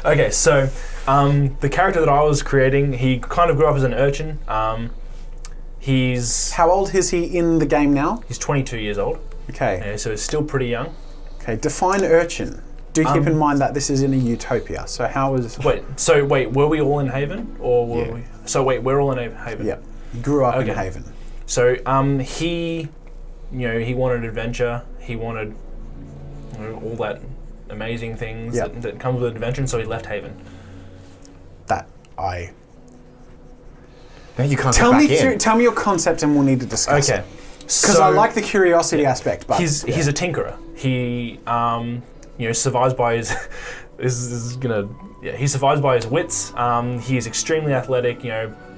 Okay, so the character that I was creating, he kind of grew up as an urchin. He's... How old is he in the game now? He's 22 years old. Okay. Yeah, so he's still pretty young. Okay, define urchin. Do keep in mind that this is in a utopia. So how is... Wait, were we all in Haven? Or were we... So wait, we're all in Haven? Yeah. He grew up in Haven. So he wanted adventure. He wanted all that amazing things that comes with adventure, so he left Haven. No, you can't tell me your concept and we'll need to discuss it. Because I like the curiosity aspect, but... He's a tinkerer. He survives by his... he survives by his wits. He is extremely athletic,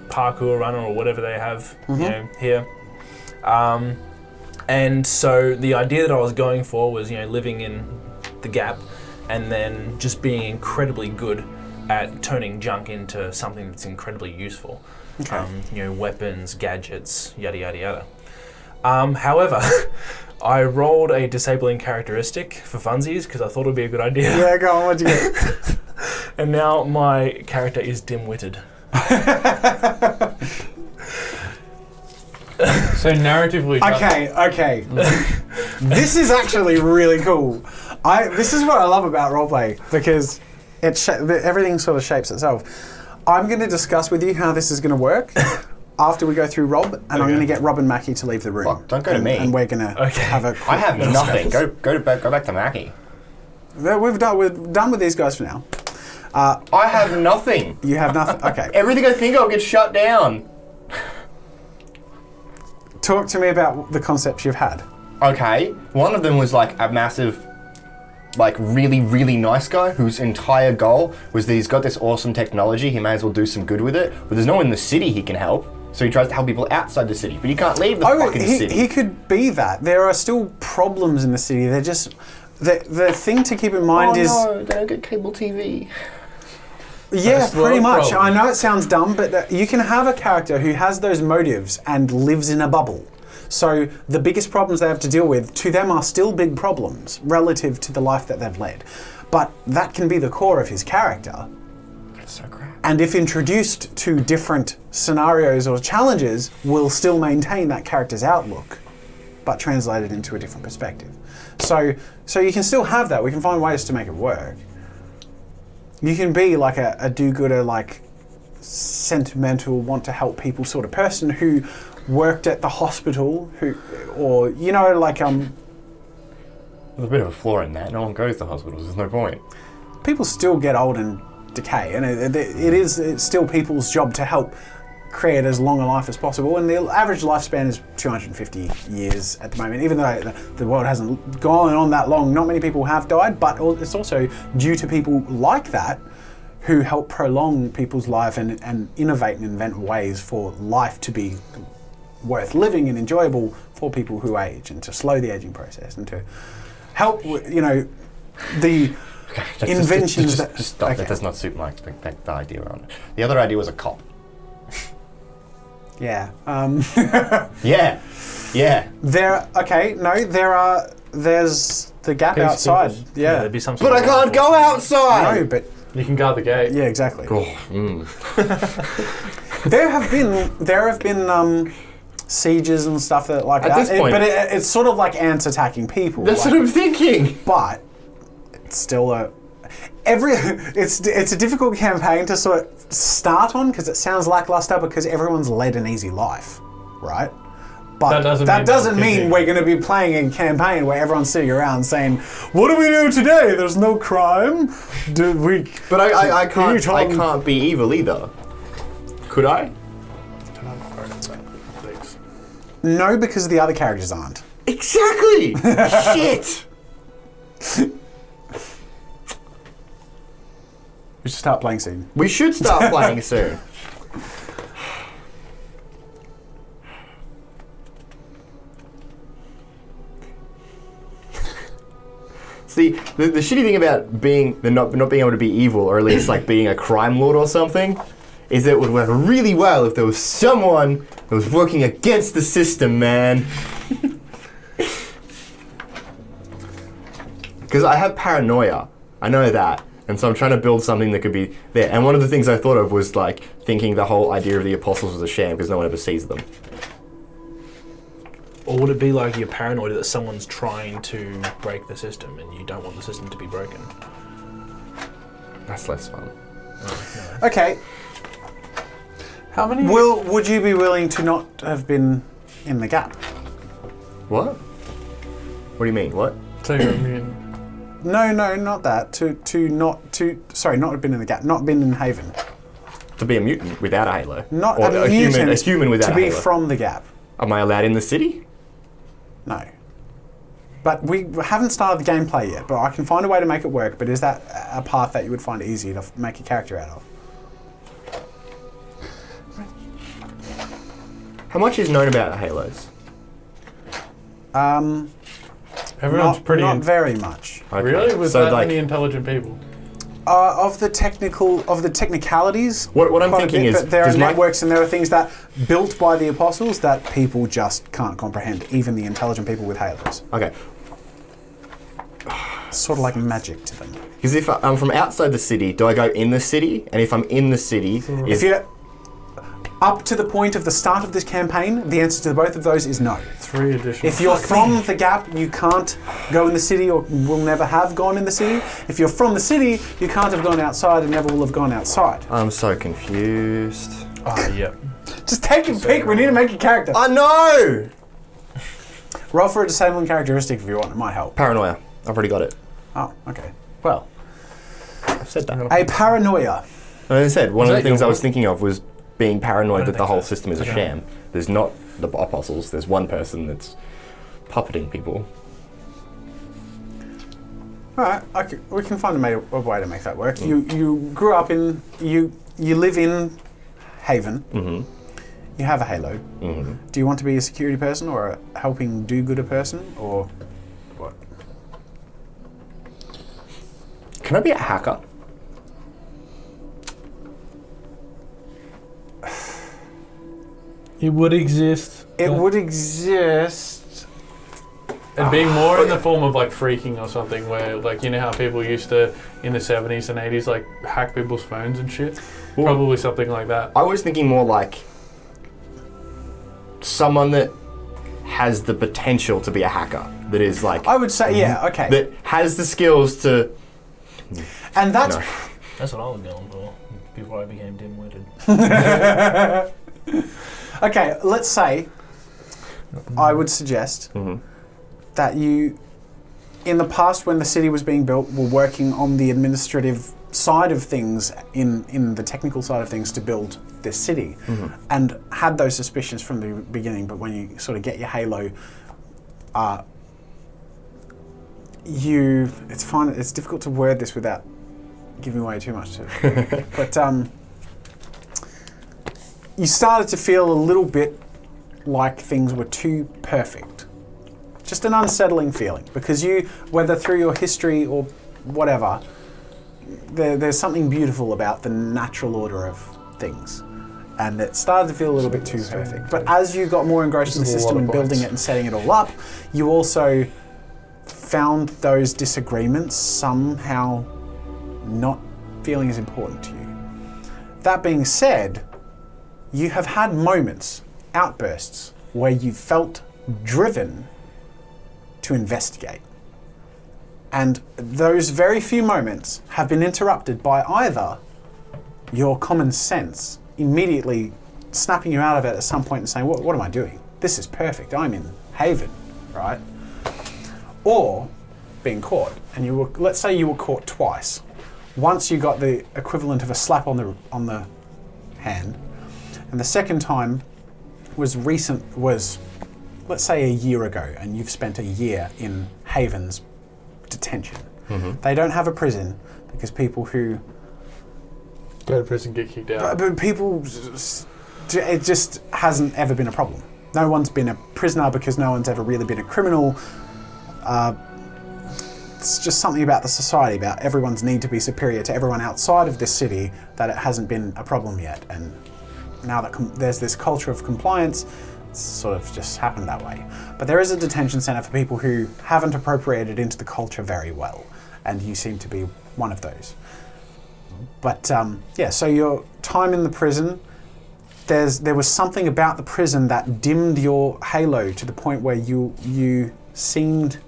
parkour runner or whatever they have here. And so the idea that I was going for was, living in the Gap and then just being incredibly good at turning junk into something that's incredibly useful. Okay. Weapons, gadgets, yada, yada, yada. However, I rolled a disabling characteristic for funsies because I thought it would be a good idea. Yeah, go on, what'd you get? And now my character is dim-witted. So narratively... Okay. This is actually really cool. This is what I love about roleplay, because everything sort of shapes itself. I'm going to discuss with you how this is going to work after we go through Rob, and I'm going to get Rob and Mackie to leave the room. Well, don't go to me. And we're going to have a quick I have nothing. Go back to Mackie. We're done with these guys for now. I have nothing. You have nothing? Okay. Everything I think of gets shut down. Talk to me about the concepts you've had. Okay. One of them was like a massive, really, really nice guy whose entire goal was that he's got this awesome technology, he may as well do some good with it, but there's no one in the city he can help, so he tries to help people outside the city, but you can't leave the fucking city. He could be that. There are still problems in the city. They're just... The thing to keep in mind is... Oh no, they don't get cable TV. Yeah, pretty much. I know it sounds dumb, but you can have a character who has those motives and lives in a bubble. So the biggest problems they have to deal with, to them, are still big problems relative to the life that they've led. But that can be the core of his character. That's so crap. And if introduced to different scenarios or challenges, will still maintain that character's outlook, but translate it into a different perspective. So you can still have that. We can find ways to make it work. You can be like a do-gooder, sentimental, want to help people sort of person who worked at the hospital, There's a bit of a flaw in that. No one goes to hospitals. There's no point. People still get old and decay, and it's still people's job to help create as long a life as possible. And the average lifespan is 250 years at the moment. Even though the world hasn't gone on that long, not many people have died, but it's also due to people like that who help prolong people's life and innovate and invent ways for life to be worth living and enjoyable for people who age, and to slow the aging process, and to help the inventions that... Just stop. That does not suit the idea around it. The other idea was a cop. Yeah. Yeah. There's the Gap outside. Yeah. There'd be some But I can't go outside! No, but You can guard the gate. Yeah, exactly. Oh, There have been sieges and stuff that like At that. this point- But it's sort of like ants attacking people. that's like, what I'm thinking. But it's still it's a difficult campaign to sort of start on because it sounds lackluster because everyone's led an easy life, right? But That doesn't mean mean we're going to be playing a campaign where everyone's sitting around saying, "What do we do today? There's no crime. Do we?" But I Can you can't be evil either. Could I? Thanks. No, because the other characters aren't. Exactly. Shit. We should start playing soon. We should start playing soon. See, the shitty thing about not being able to be evil, or at least like being a crime lord or something, is that it would work really well if there was someone that was working against the system, man. Because I have paranoia. I know that. And so I'm trying to build something that could be there. And one of the things I thought of was like thinking the whole idea of the apostles was a sham because no one ever sees them. Or would it be like you're paranoid that someone's trying to break the system and you don't want the system to be broken? That's less fun. Okay. How many? Would you be willing to not have been in the gap? What? What do you mean? What? So you're immune. No, not that. Not have been in the gap. Not been in Haven. To be a mutant without a halo? Not or a mutant. A human without to a be halo? from the gap. Am I allowed in the city? No. But we haven't started the gameplay yet. But I can find a way to make it work. But is that a path that you would find easy to make a character out of? How much is known about halos? Everyone's pretty. Not very much. Okay. Really? With So, that like, many intelligent people? Of the technicalities. What I'm quite a thinking bit, is, but there are does my- networks and there are things that built by the apostles that people just can't comprehend. Even the intelligent people with halos. Okay. Sort of like magic to them. Because if I'm from outside the city, do I go in the city? And if I'm in the city, If you're up to the point of the start of this campaign, the answer to both of those is no. 3 additional. If you're from the gap, you can't go in the city or will never have gone in the city. If you're from the city, you can't have gone outside and never will have gone outside. I'm so confused. Oh, yeah. Just take a pick. We need to make a character. I know! Roll for a disabling characteristic if you want. It might help. Paranoia. I've already got it. Oh, okay. Well, I've said that. a paranoia. Like I said, one Is of the that things your I was one? thinking of was being paranoid that the think whole so. system is a Okay. sham. There's not the apostles, there's one person that's puppeting people. All right, we can find a way to make that work. You grew up in you live in Haven. Mm-hmm. You have a halo. Mm-hmm. Do you want to be a security person or a helping do-gooder person or what? Can I be a hacker? It would exist. It would exist. It'd be more in the form of like freaking or something, where like you know how people used to in the 70s and 80s like hack people's phones and shit. Well, Probably something like that. I was thinking more like someone that has the potential to be a hacker. That is like I would say, yeah, okay. that has the skills to. And that's No. That's what I was going for before I became dim-witted. okay. Let's say I would suggest Mhm. that you, in the past when the city was being built, were working on the administrative side of things, in the technical side of things to build this city, and had those suspicions from the beginning. But when you sort of get your halo, it's fine. It's difficult to word this without giving away too much. But you started to feel a little bit like things were too perfect. Just an unsettling feeling because you, whether through your history or whatever, there's something beautiful about the natural order of things. And it started to feel a little bit too perfect. But as you got more engrossed in the This is a system lot and of building points. it and setting it all up, you also found those disagreements somehow not feeling is important to you. That being said, you have had moments, outbursts, where you felt driven to investigate. And those very few moments have been interrupted by either your common sense immediately snapping you out of it at some point and saying, what am I doing? This is perfect. I'm in Haven, right? Or being caught. And let's say you were caught twice. Once you got the equivalent of a slap on the hand, and the second time was let's say a year ago, and you've spent a year in Haven's detention. Mm-hmm. They don't have a prison because people who go to prison get kicked out. But people, it just hasn't ever been a problem. No one's been a prisoner because no one's ever really been a criminal. It's just something about the society, about everyone's need to be superior to everyone outside of this city, that it hasn't been a problem yet. And now that there's this culture of compliance, it's sort of just happened that way. But there is a detention centre for people who haven't appropriated into the culture very well, and you seem to be one of those. But yeah, so your time in the prison, there was something about the prison that dimmed your halo to the point where you seemed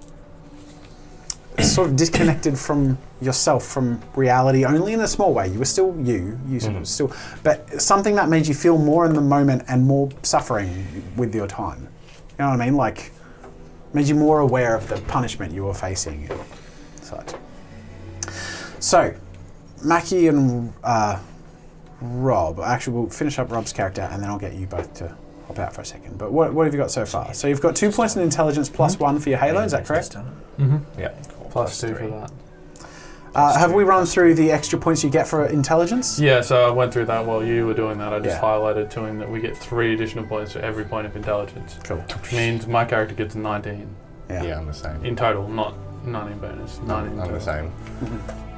sort of disconnected from yourself, from reality, only in a small way. You were still you still, but something that made you feel more in the moment and more suffering with your time. You know what I mean? Like, made you more aware of the punishment you were facing and such. So, Mackie and Rob, actually we'll finish up Rob's character and then I'll get you both to hop out for a second. But what have you got so far? So you've got 2 points in intelligence plus 1 for your halo, is that correct? Mm-hmm. Yeah. Plus 2 for that. Have we run through the extra points you get for intelligence? Yeah, so I went through that while you were doing that. I just Yeah. highlighted to him that we get 3 additional points for every point of intelligence. Cool. Which means my character gets 19 Yeah, I'm the same. in total, not 19 bonus. 19 I'm the total. same.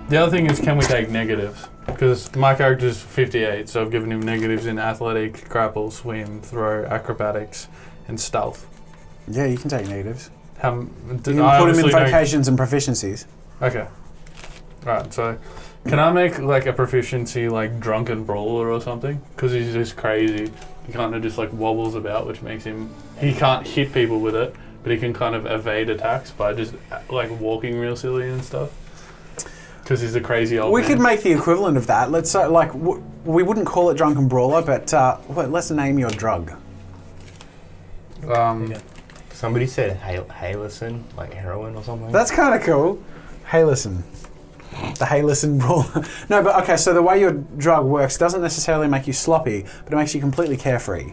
The other thing is, can we take negatives? Because my character's 58, so I've given him negatives in athletic, grapple, swim, throw, acrobatics, and stealth. Yeah, you can take negatives. You You can put them in vocations and proficiencies. Okay. Right, so can I make like a proficiency like drunken brawler or something? Because he's just crazy. He kind of just like wobbles about, which makes him... He can't hit people with it, but he can kind of evade attacks by just like walking real silly and stuff. Because he's a crazy old We man. could make the equivalent of that. Let's say, like, we wouldn't call it drunken brawler, but let's name your drug. Somebody said Halison, like heroin or something. That's kind of cool. Halison. The Halison brawler. No, but okay, so the way your drug works doesn't necessarily make you sloppy, but it makes you completely carefree.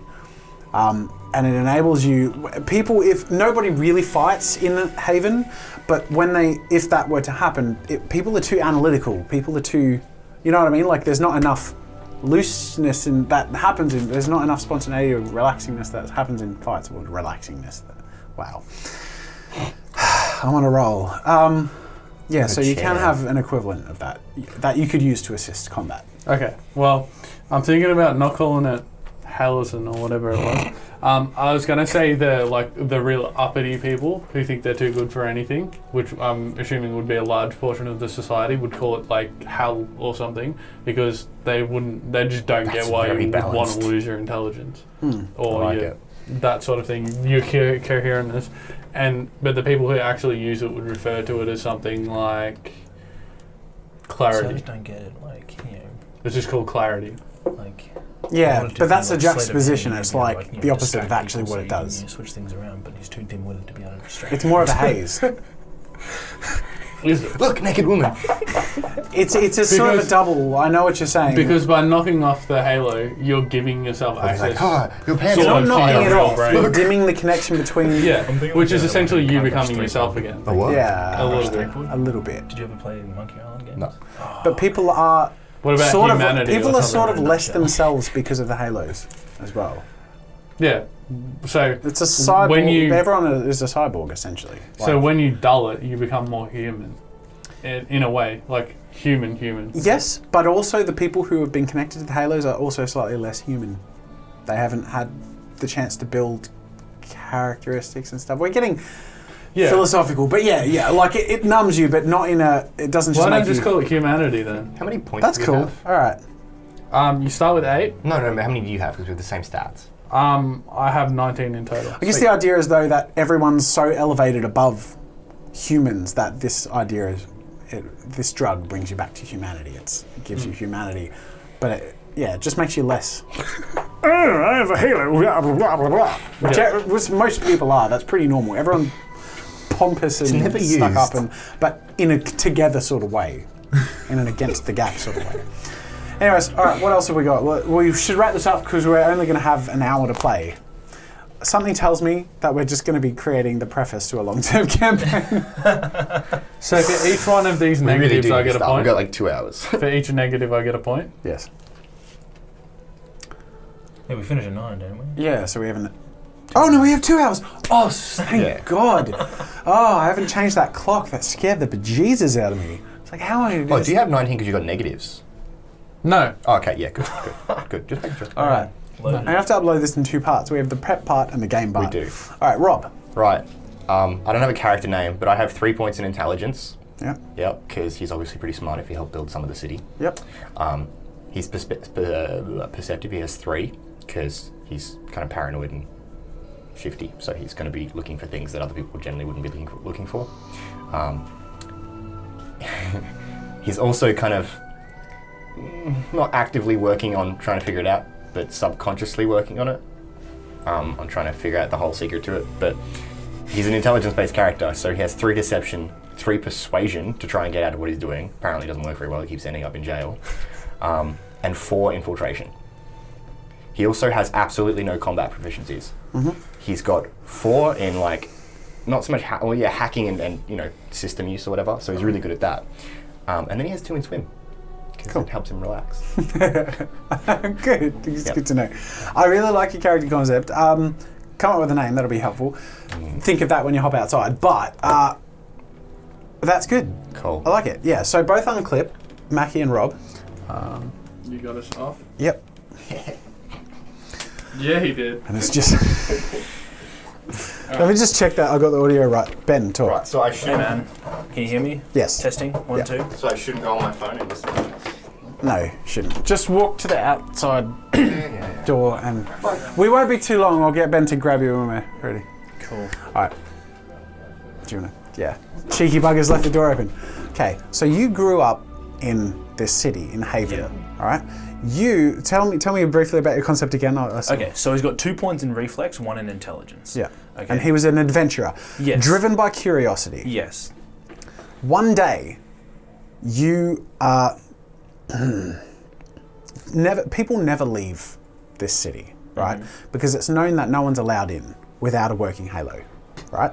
And it enables you... if nobody really fights in Haven, but if that were to happen, people are too analytical. People are too... You know what I mean? Like, there's not enough looseness there's not enough spontaneity or relaxingness that happens in fights. Or relaxingness. Wow. I'm on a roll. Yeah, so you can have an equivalent of that you could use to assist combat. Okay, well, I'm thinking about not calling it Halison or whatever it was. I was going to say the real uppity people who think they're too good for anything, which I'm assuming would be a large portion of the society, would call it like Hal or something, because they just don't That's get why you very would want balanced. to lose your intelligence. Or I like it. that sort of thing, your coherentness. But the people who actually use it would refer to it as something like So I clarity. just don't get it, like, you know, It's just called clarity. like... Yeah, wanted to but that's a kind of, like, juxtaposition. sleight of It's hand, like you know, the opposite of distract actually people what it so you does. can, switch things around, but he's too dim-witted to be able to distract. It's more of a haze. Look, naked woman. It's a sort of a Because- double. I know what you're saying. Because by knocking off the halo, you're giving yourself It's access. like, your pants you're sort not of knocking it your off. brain. You're dimming the connection between. Yeah, thinking which like is a essentially you kind of becoming street yourself fight. again. A what? Yeah, A little bit. a little bit. Did you ever play Monkey Island games? No. But people are What about sort humanity? of people or are sort of something? less themselves because of the halos as well. Yeah. So It's a cyborg. When you- Everyone is a cyborg essentially. when you dull it, you become more human. In a way, like human. Yes, but also the people who have been connected to the halos are also slightly less human. They haven't had the chance to build characteristics and stuff. We're getting Yeah. philosophical. But yeah, like it numbs you, but not in a. It doesn't just Why make don't you. just call it humanity then? How many points? That's do we cool. have? All right. You start with 8. No. How many do you have? Because we have the same stats. I have 19 in total. I guess the idea is though that everyone's so elevated above humans that this idea is, this drug brings you back to humanity. It gives you humanity, but it just makes you less. I have a halo, blah, blah, blah, blah. Which most people are. That's pretty normal. Everyone pompous and never stuck used. up, but in a together sort of way, in an against the gap sort of way. Anyways, all right. What else have we got? Well, we should wrap this up because we're only going to have an hour to play. Something tells me that we're just going to be creating the preface to a long-term campaign. So for each one of these We really negatives, do I need to get a start. point. We've got like 2 hours. For each negative, I get a point. Yes. Yeah, we finish at 9, don't we? Yeah. So we haven't. Oh no, we have 2 hours. Oh, thank Yeah. God. Oh, I haven't changed that clock. That scared the bejesus out of me. It's like, how am I going to do Oh, this? do you have 19 because you got negatives? No. Oh, okay, yeah, good. Just making sure. All right. Loaded. I have to upload this in 2 parts. We have the prep part and the game part. We do. All right, Rob. Right. I don't have a character name, but I have 3 points in intelligence. Yeah. Yep, because he's obviously pretty smart if he helped build some of the city. Yep. He's perceptive. He has 3 because he's kind of paranoid and shifty. So he's going to be looking for things that other people generally wouldn't be looking for. He's also kind of not actively working on trying to figure it out, but subconsciously working on it. On trying to figure out the whole secret to it. But he's an intelligence-based character, so he has 3 deception, 3 persuasion to try and get out of what he's doing. Apparently it doesn't work very well, he keeps ending up in jail. And 4 infiltration. He also has absolutely no combat proficiencies. He's got 4 in like, not so much hacking and system use or whatever, so he's really good at that. And then he has 2 in swim, because Cool. it helps him relax. Good. It's good to know. I really like your character concept. Come up with a name, that'll be helpful. Think of that when you hop outside. But that's good. Cool. I like it. Yeah, so both unclip, Mackie and Rob. You got us off? Yep. Yeah, he did. And it's just... Let me just check that I got the audio right. Ben, talk. Right, so I should. Hey man, can you hear me? Yes. Testing, 1, Yeah. 2. So I shouldn't go on my phone and just. No, shouldn't. Just walk to the outside door and... We won't be too long. I'll get Ben to grab you when we're ready. Cool. All right. Do you want to? Yeah. Cheeky buggers left the door open. Okay, so you grew up in this city, in Haven. Yeah. All right. You tell me briefly about your concept again. Okay, so he's got 2 points in reflex, 1 in intelligence. Yeah. Okay. And he was an adventurer. Yes. Driven by curiosity. Yes. One day, you people never leave this city, right? Because it's known that no one's allowed in without a working halo, right?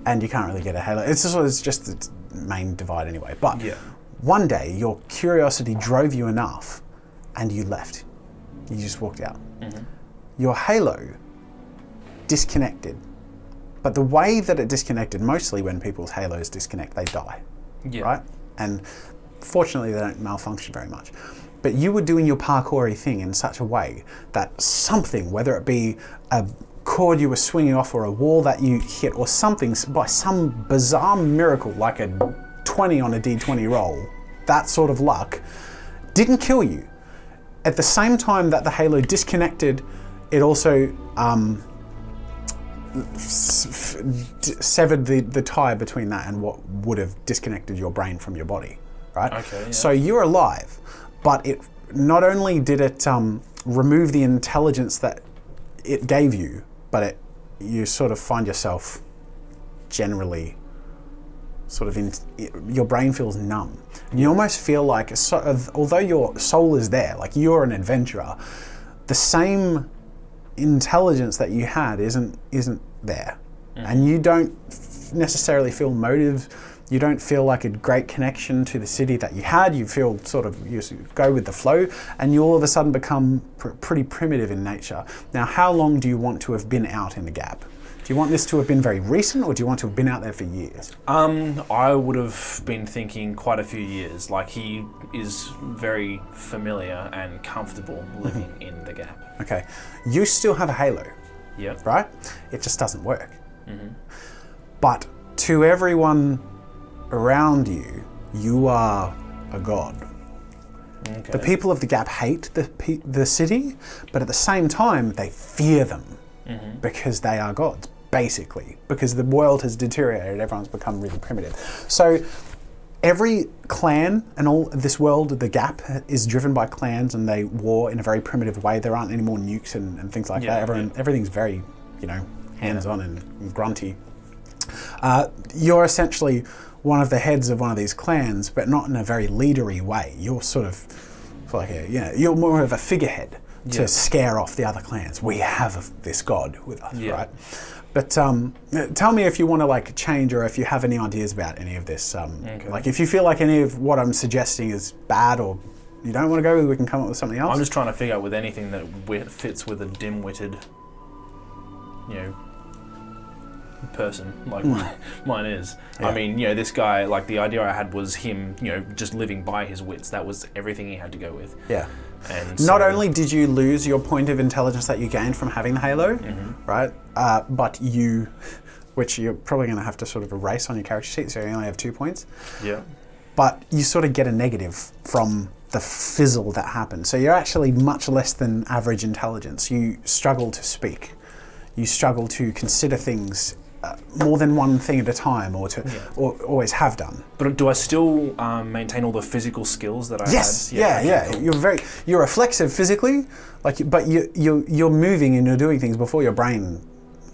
And you can't really get a halo. It's just the main divide anyway. But Yeah. one day, your curiosity drove you enough, and you left. You just walked out. Your halo disconnected. But the way that it disconnected, mostly when people's halos disconnect, they die. Yeah. Right? And fortunately, they don't malfunction very much. But you were doing your parkour-y thing in such a way that something, whether it be a cord you were swinging off or a wall that you hit or something, by some bizarre miracle, like a 20 on a D20 roll, that sort of luck, didn't kill you. At the same time that the halo disconnected, it also severed the tie between that and what would have disconnected your brain from your body, right? Okay, yeah. So you're alive, but it not only did it remove the intelligence that it gave you, but you sort of find yourself generally sort of your brain feels numb. And you almost feel like, although your soul is there, like you're an adventurer, the same intelligence that you had isn't there. And you don't necessarily feel motive. You don't feel like a great connection to the city that you had. You feel you go with the flow, and you all of a sudden become pretty primitive in nature. Now, how long do you want to have been out in the gap? Do you want this to have been very recent, or do you want to have been out there for years? I would have been thinking quite a few years. Like, he is very familiar and comfortable living in the gap. Okay, you still have a halo, Yep. right? It just doesn't work. But to everyone around you, you are a god. Okay. The people of the Gap hate the city, but at the same time, they fear them because they are gods, basically. Because the world has deteriorated, everyone's become really primitive. So every clan and all this world, the Gap, is driven by clans, and they war in a very primitive way. There aren't any more nukes and things like that. Everything's very, hands-on and grunty. You're essentially one of the heads of one of these clans, but not in a very leadery way. You're sort of like you're more of a figurehead to scare off the other clans. We have this god with us, right? But tell me if you want to change, or if you have any ideas about any of this. Like if you feel like any of what I'm suggesting is bad, or you don't want to go, we can come up with something else. I'm just trying to figure out with anything that fits with a dim-witted, person like mine is. I mean, this guy, the idea I had was him, just living by his wits. That was everything he had to go with. Yeah. And not only did you lose your point of intelligence that you gained from having the halo, right? But which you're probably going to have to sort of erase on your character sheet, so you only have 2 points. Yeah. But you sort of get a negative from the fizzle that happened. So you're actually much less than average intelligence. You struggle to speak. You struggle to consider things more than one thing at a time, or always have done. But do I still maintain all the physical skills that I had? Yes, yeah. You're reflexive physically, but you're moving and you're doing things before your brain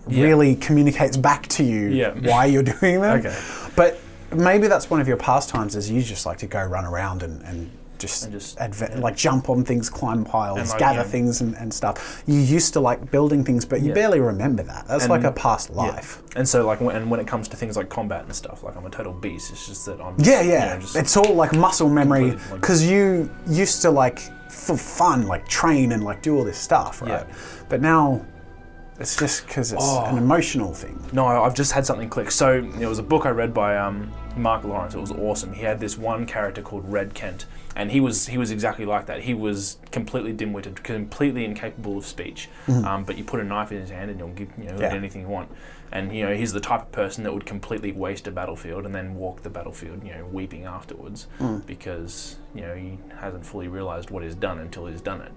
really communicates back to you why you're doing them. Okay. But maybe that's one of your pastimes, is you just like to go run around and just jump on things, climb piles, gather things and stuff. You used to like building things, but you barely remember that. That's like a past life. And so when it comes to things like combat and stuff, I'm a total beast. It's just that I'm it's all like muscle memory, because you used to for fun train and do all this stuff, right? But now it's just because it's an emotional thing. No, I've just had something click. So it was a book I read by Mark Lawrence. It was awesome. He had this one character called Red Kent, and he was exactly like that. He was completely dim-witted, completely incapable of speech. But you put a knife in his hand and you'll give anything you want. And he's the type of person that would completely waste a battlefield and then walk the battlefield, weeping afterwards because he hasn't fully realised what he's done until he's done it.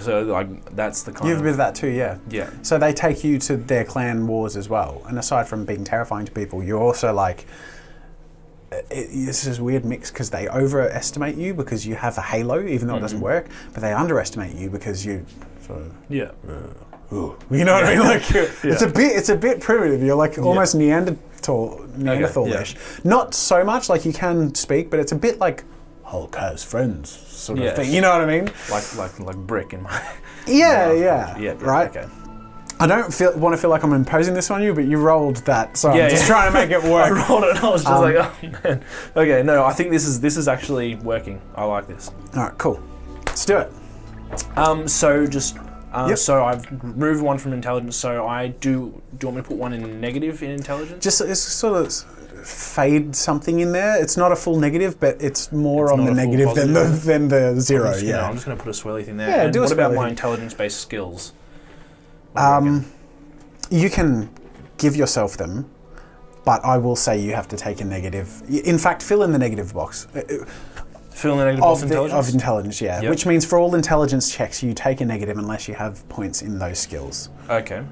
So that's the kind. You've been that too, yeah. Yeah. So they take you to their clan wars as well, and aside from being terrifying to people, you're also this is a weird mix, because they overestimate you because you have a halo, even though it doesn't work, but they underestimate you because you sort of you know what I mean? It's a bit primitive. You're almost Neanderthalish. Not so much you can speak, but it's a bit like Hulk has friends sort of thing. You know what I mean? Like brick in my. Right. Okay. I don't want to feel like I'm imposing this on you, but you rolled that, so I'm just trying to make it work. I rolled it and I was just oh man. Okay, no, I think this is actually working. I like this. All right, cool. Let's do it. So I've removed one from intelligence. So I do you want me to put one in negative in intelligence? Just it's sort of fade something in there. It's not a full negative, but it's more on the negative than the zero. I'm just going to put a swirly thing there. Yeah, and what about my intelligence-based skills? You can give yourself them, but I will say you have to take a negative. In fact, fill in the negative box. Fill in the negative box of intelligence, yeah. Yep. Which means for all intelligence checks, you take a negative unless you have points in those skills. Okay.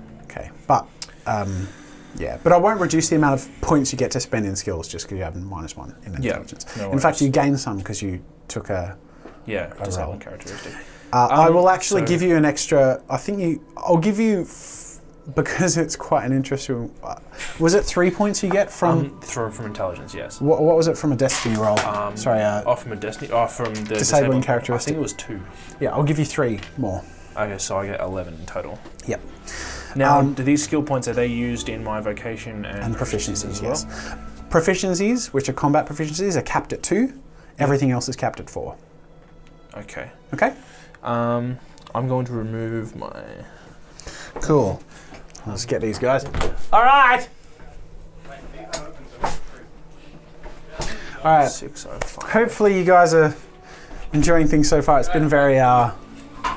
But but I won't reduce the amount of points you get to spend in skills just because you have -1 in intelligence. No in fact, you gain some because you took a disabling characteristic. I will actually give you an extra. I'll give you. Because it's quite an interesting. Was it 3 points you get from intelligence? Yes. What was it from a destiny roll? From a destiny. From the disabling characteristic. I think it was 2. Yeah, I'll give you 3 more. Okay, so I get 11 in total. Yep. Now, do these skill points, are they used in my vocation and proficiencies as well? Yes. Proficiencies, which are combat proficiencies, are capped at 2. Everything else is capped at 4. Okay. Okay. I'm going to remove my. Cool. Let's get these guys. All right. All right. 605. Hopefully you guys are enjoying things so far. It's been very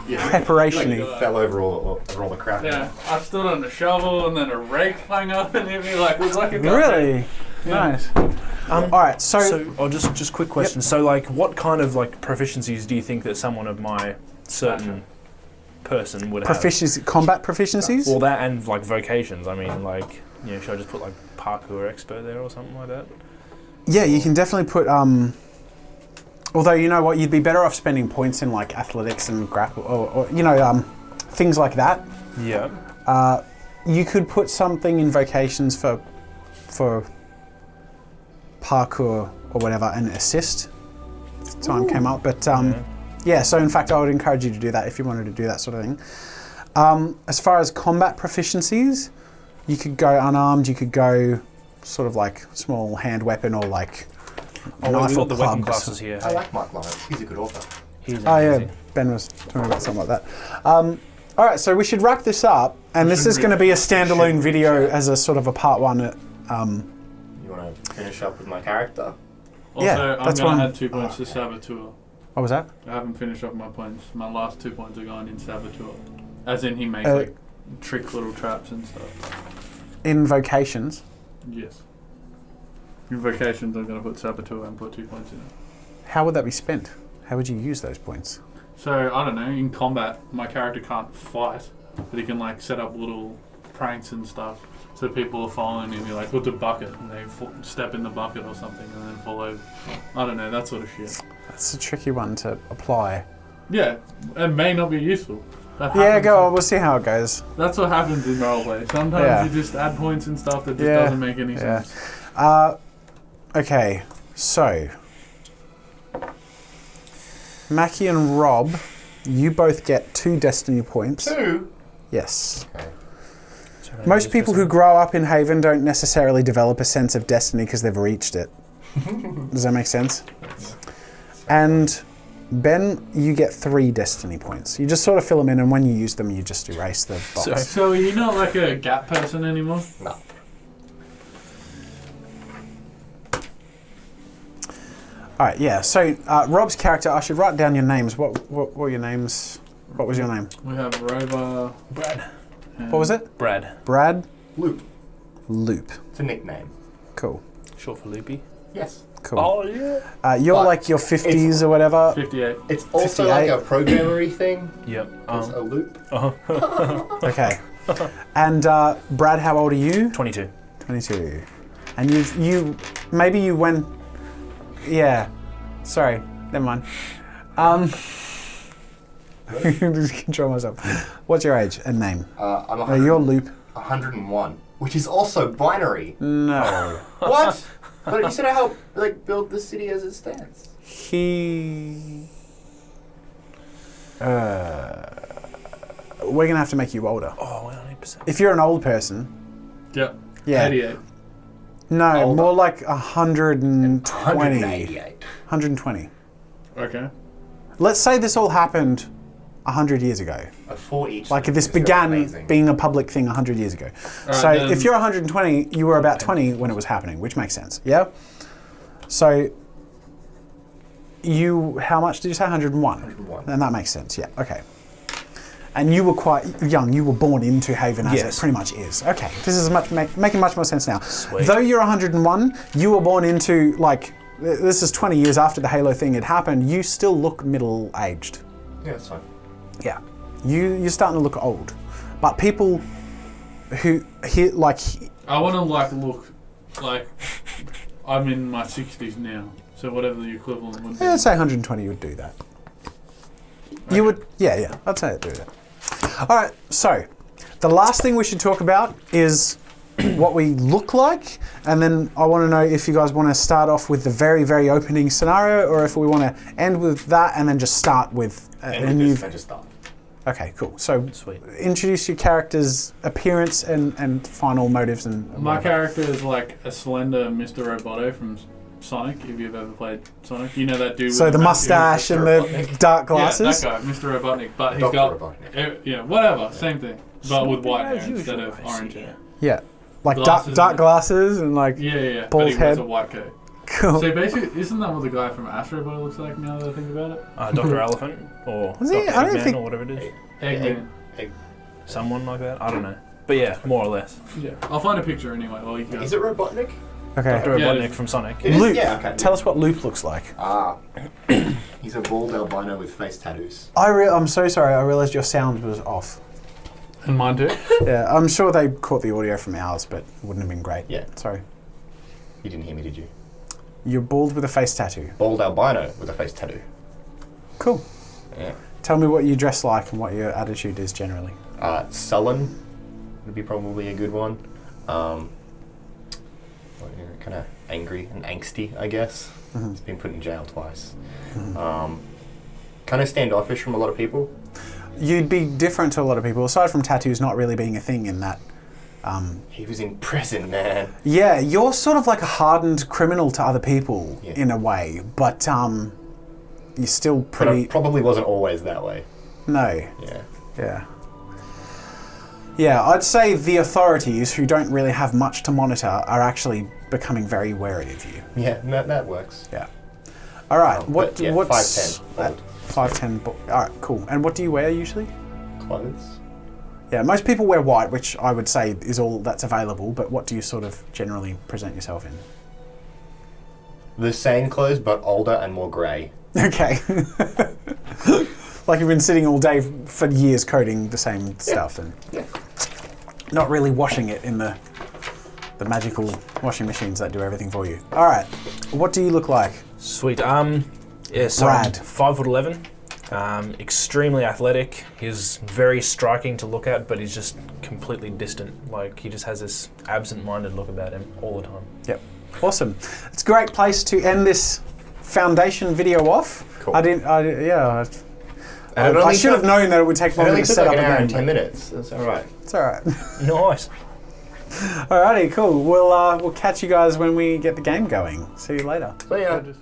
preparation-y. Like, fell over all the crap. Yeah, I stood on the shovel and then a rake flung up and hit me like it was like a gun. Really? Nice. All right, so just quick question. So, like, what kind of like proficiencies do you think that someone of my certain person would have? Combat proficiencies? Well, that and like vocations. I mean, like, should I just put like parkour expert there or something like that? Yeah, you can definitely put. Although, you know what, you'd be better off spending points in like athletics and grapple, or things like that. Yeah. You could put something in vocations for parkour or whatever and assist. If the time came up, but yeah. So in fact, I would encourage you to do that if you wanted to do that sort of thing. As far as combat proficiencies, you could go unarmed. You could go sort of like small hand weapon or like. We've got the weapon classes here. I like Mike Lawrence. He's a good author. Yeah, Ben was talking about something like that. All right, so we should wrap this up, and this is going to be a standalone video as a sort of a part one. You want to finish up with my character? Also, Yeah, I'm that's going to one- add 2 points to Saboteur. What was that? I haven't finished off my points. My last 2 points are going in Saboteur. As in he makes like trick little traps and stuff. In vocations. Yes. In vocations, I'm going to put Saboteur and put 2 points in it. How would that be spent? How would you use those points? So, I don't know, in combat, my character can't fight, but he can like set up little pranks and stuff. So people are following him, you're like, what's a bucket? And they step in the bucket or something and then fall over. I don't know, that sort of shit. That's a tricky one to apply. Yeah, it may not be useful. That Yeah, happens. go on, we'll see how it goes. That's what happens in roleplay. Sometimes you just add points and stuff that just doesn't make any sense. Okay, so Mackie and Rob, you both get 2 destiny points. 2? Yes. Okay. Most people who grow up in Haven don't necessarily develop a sense of destiny because they've reached it. Does that make sense? And Ben, you get 3 destiny points. You just sort of fill them in, and when you use them, you just erase the box. So are you not like a gap person anymore? No. All right, yeah. So Rob's character, I should write down your names. What were your names? What was your name? We have Rover. Brad. What was it? Brad. Brad? Loop. Loop. It's a nickname. Cool. Short for Loopy. Yes. Cool. Oh yeah. You're But like your 50s or whatever. 58. It's also 58. like a programmery thing. Yep. It's a loop. Okay. And Brad, how old are you? 22. 22. And you maybe you went. Yeah. Sorry. Never mind. Just control myself. What's your age and name? I'm Your Loop. 101, which is also binary. No. What? But you said I helped build the city as it stands. We're gonna have to make you older. Oh, 100%. If you're an old person, Yep. yeah. 88. No, Older. more like 120. 188. 120. Okay. Let's say this all happened 100 years ago. A 4 each. Like this is still began amazing. being a public thing 100 years ago. All So right, then- if you're 120, you were about 20 when it was happening, which makes sense. Yeah? So how much did you say? 101? 101. And that makes sense, yeah. Okay. And you were quite young. You were born into Haven as Yes. it pretty much is. Okay. This is making much more sense now. Sweet. Though you're 101, you were born into, like, this is 20 years after the Halo thing had happened, you still look middle-aged. Yeah, that's fine. Yeah. You're starting to look old. But people who, like... I want to look like I'm in my 60s now. So whatever the equivalent would be. I'd say 120 would do that. You would... Yeah, I'd say it'd do that. All right, so the last thing we should talk about is what we look like, and then I want to know if you guys want to start off with the very, very opening scenario, or if we want to end with that and then just start with a new... I just start. Okay, cool. So Sweet. introduce your character's appearance and final motives and... My whatever. character is like a slender Mr. Roboto from Sonic, if you've ever played Sonic. You know that dude with So the massive- mustache and the dark glasses? Yeah, that guy, Mr. Robotnik. But he's Dr. got... Robotnik. Yeah, whatever, same thing. But with white hair As instead usual, of I orange see. hair. Yeah. Like Glasses dark and- glasses and like... Yeah. Bald But he wears head. a white coat. Cool. So basically, isn't that what the guy from Astro Boy looks like now that I think about it? Dr. Elephant or Was Dr. he? I don't Eggman think- or whatever it is. Eggman. Someone like that. I don't know. But yeah, more or less. Yeah. I'll find a picture anyway. While you go. Is it Robotnik? Okay. Dr. Yeah, Robotnik from Sonic. It is? Loop. Yeah, okay. Tell us what Loop looks like. He's a bald albino with face tattoos. I'm so sorry. I realised your sound was off. And mine too. Yeah, I'm sure they caught the audio from ours, but it wouldn't have been great. Yeah. Sorry. You didn't hear me, did you? You're bald with a face tattoo. Bald albino with a face tattoo. Cool. Yeah. Tell me what you dress like and what your attitude is generally. Sullen would be probably a good one. Kind of angry and angsty, I guess. Mm-hmm. He's been put in jail twice. Kind of standoffish from a lot of people. You'd be different to a lot of people, aside from tattoos not really being a thing in that. He was in prison, man. Yeah, you're sort of like a hardened criminal to other people Yeah. in a way, but you're still But pretty. it probably wasn't always that way. No. Yeah. Yeah. Yeah, I'd say the authorities, who don't really have much to monitor, are actually becoming very wary of you. Yeah, that works. Yeah. All right. But yeah, what's 5'10", bald. 5'10". All right, cool. And what do you wear usually? Clothes. Yeah, most people wear white, which I would say is all that's available. But what do you sort of generally present yourself in? The same clothes, but older and more grey. Okay. Like you've been sitting all day for years coding the same stuff and not really washing it in the magical washing machines that do everything for you. All right. What do you look like? Sweet. Yeah, so Brad. I'm 5'11", extremely athletic. He's very striking to look at, but he's just completely distant. Like he just has this absent-minded look about him all the time. Yep. Awesome. It's a great place to end this foundation video off. Cool. I should have known that it would take It longer only to took set like up an hour a and game. 10 minutes. That's all right. It's all right. Nice. Alrighty, cool. We'll catch you guys when we get the game going. See you later. So yeah. Just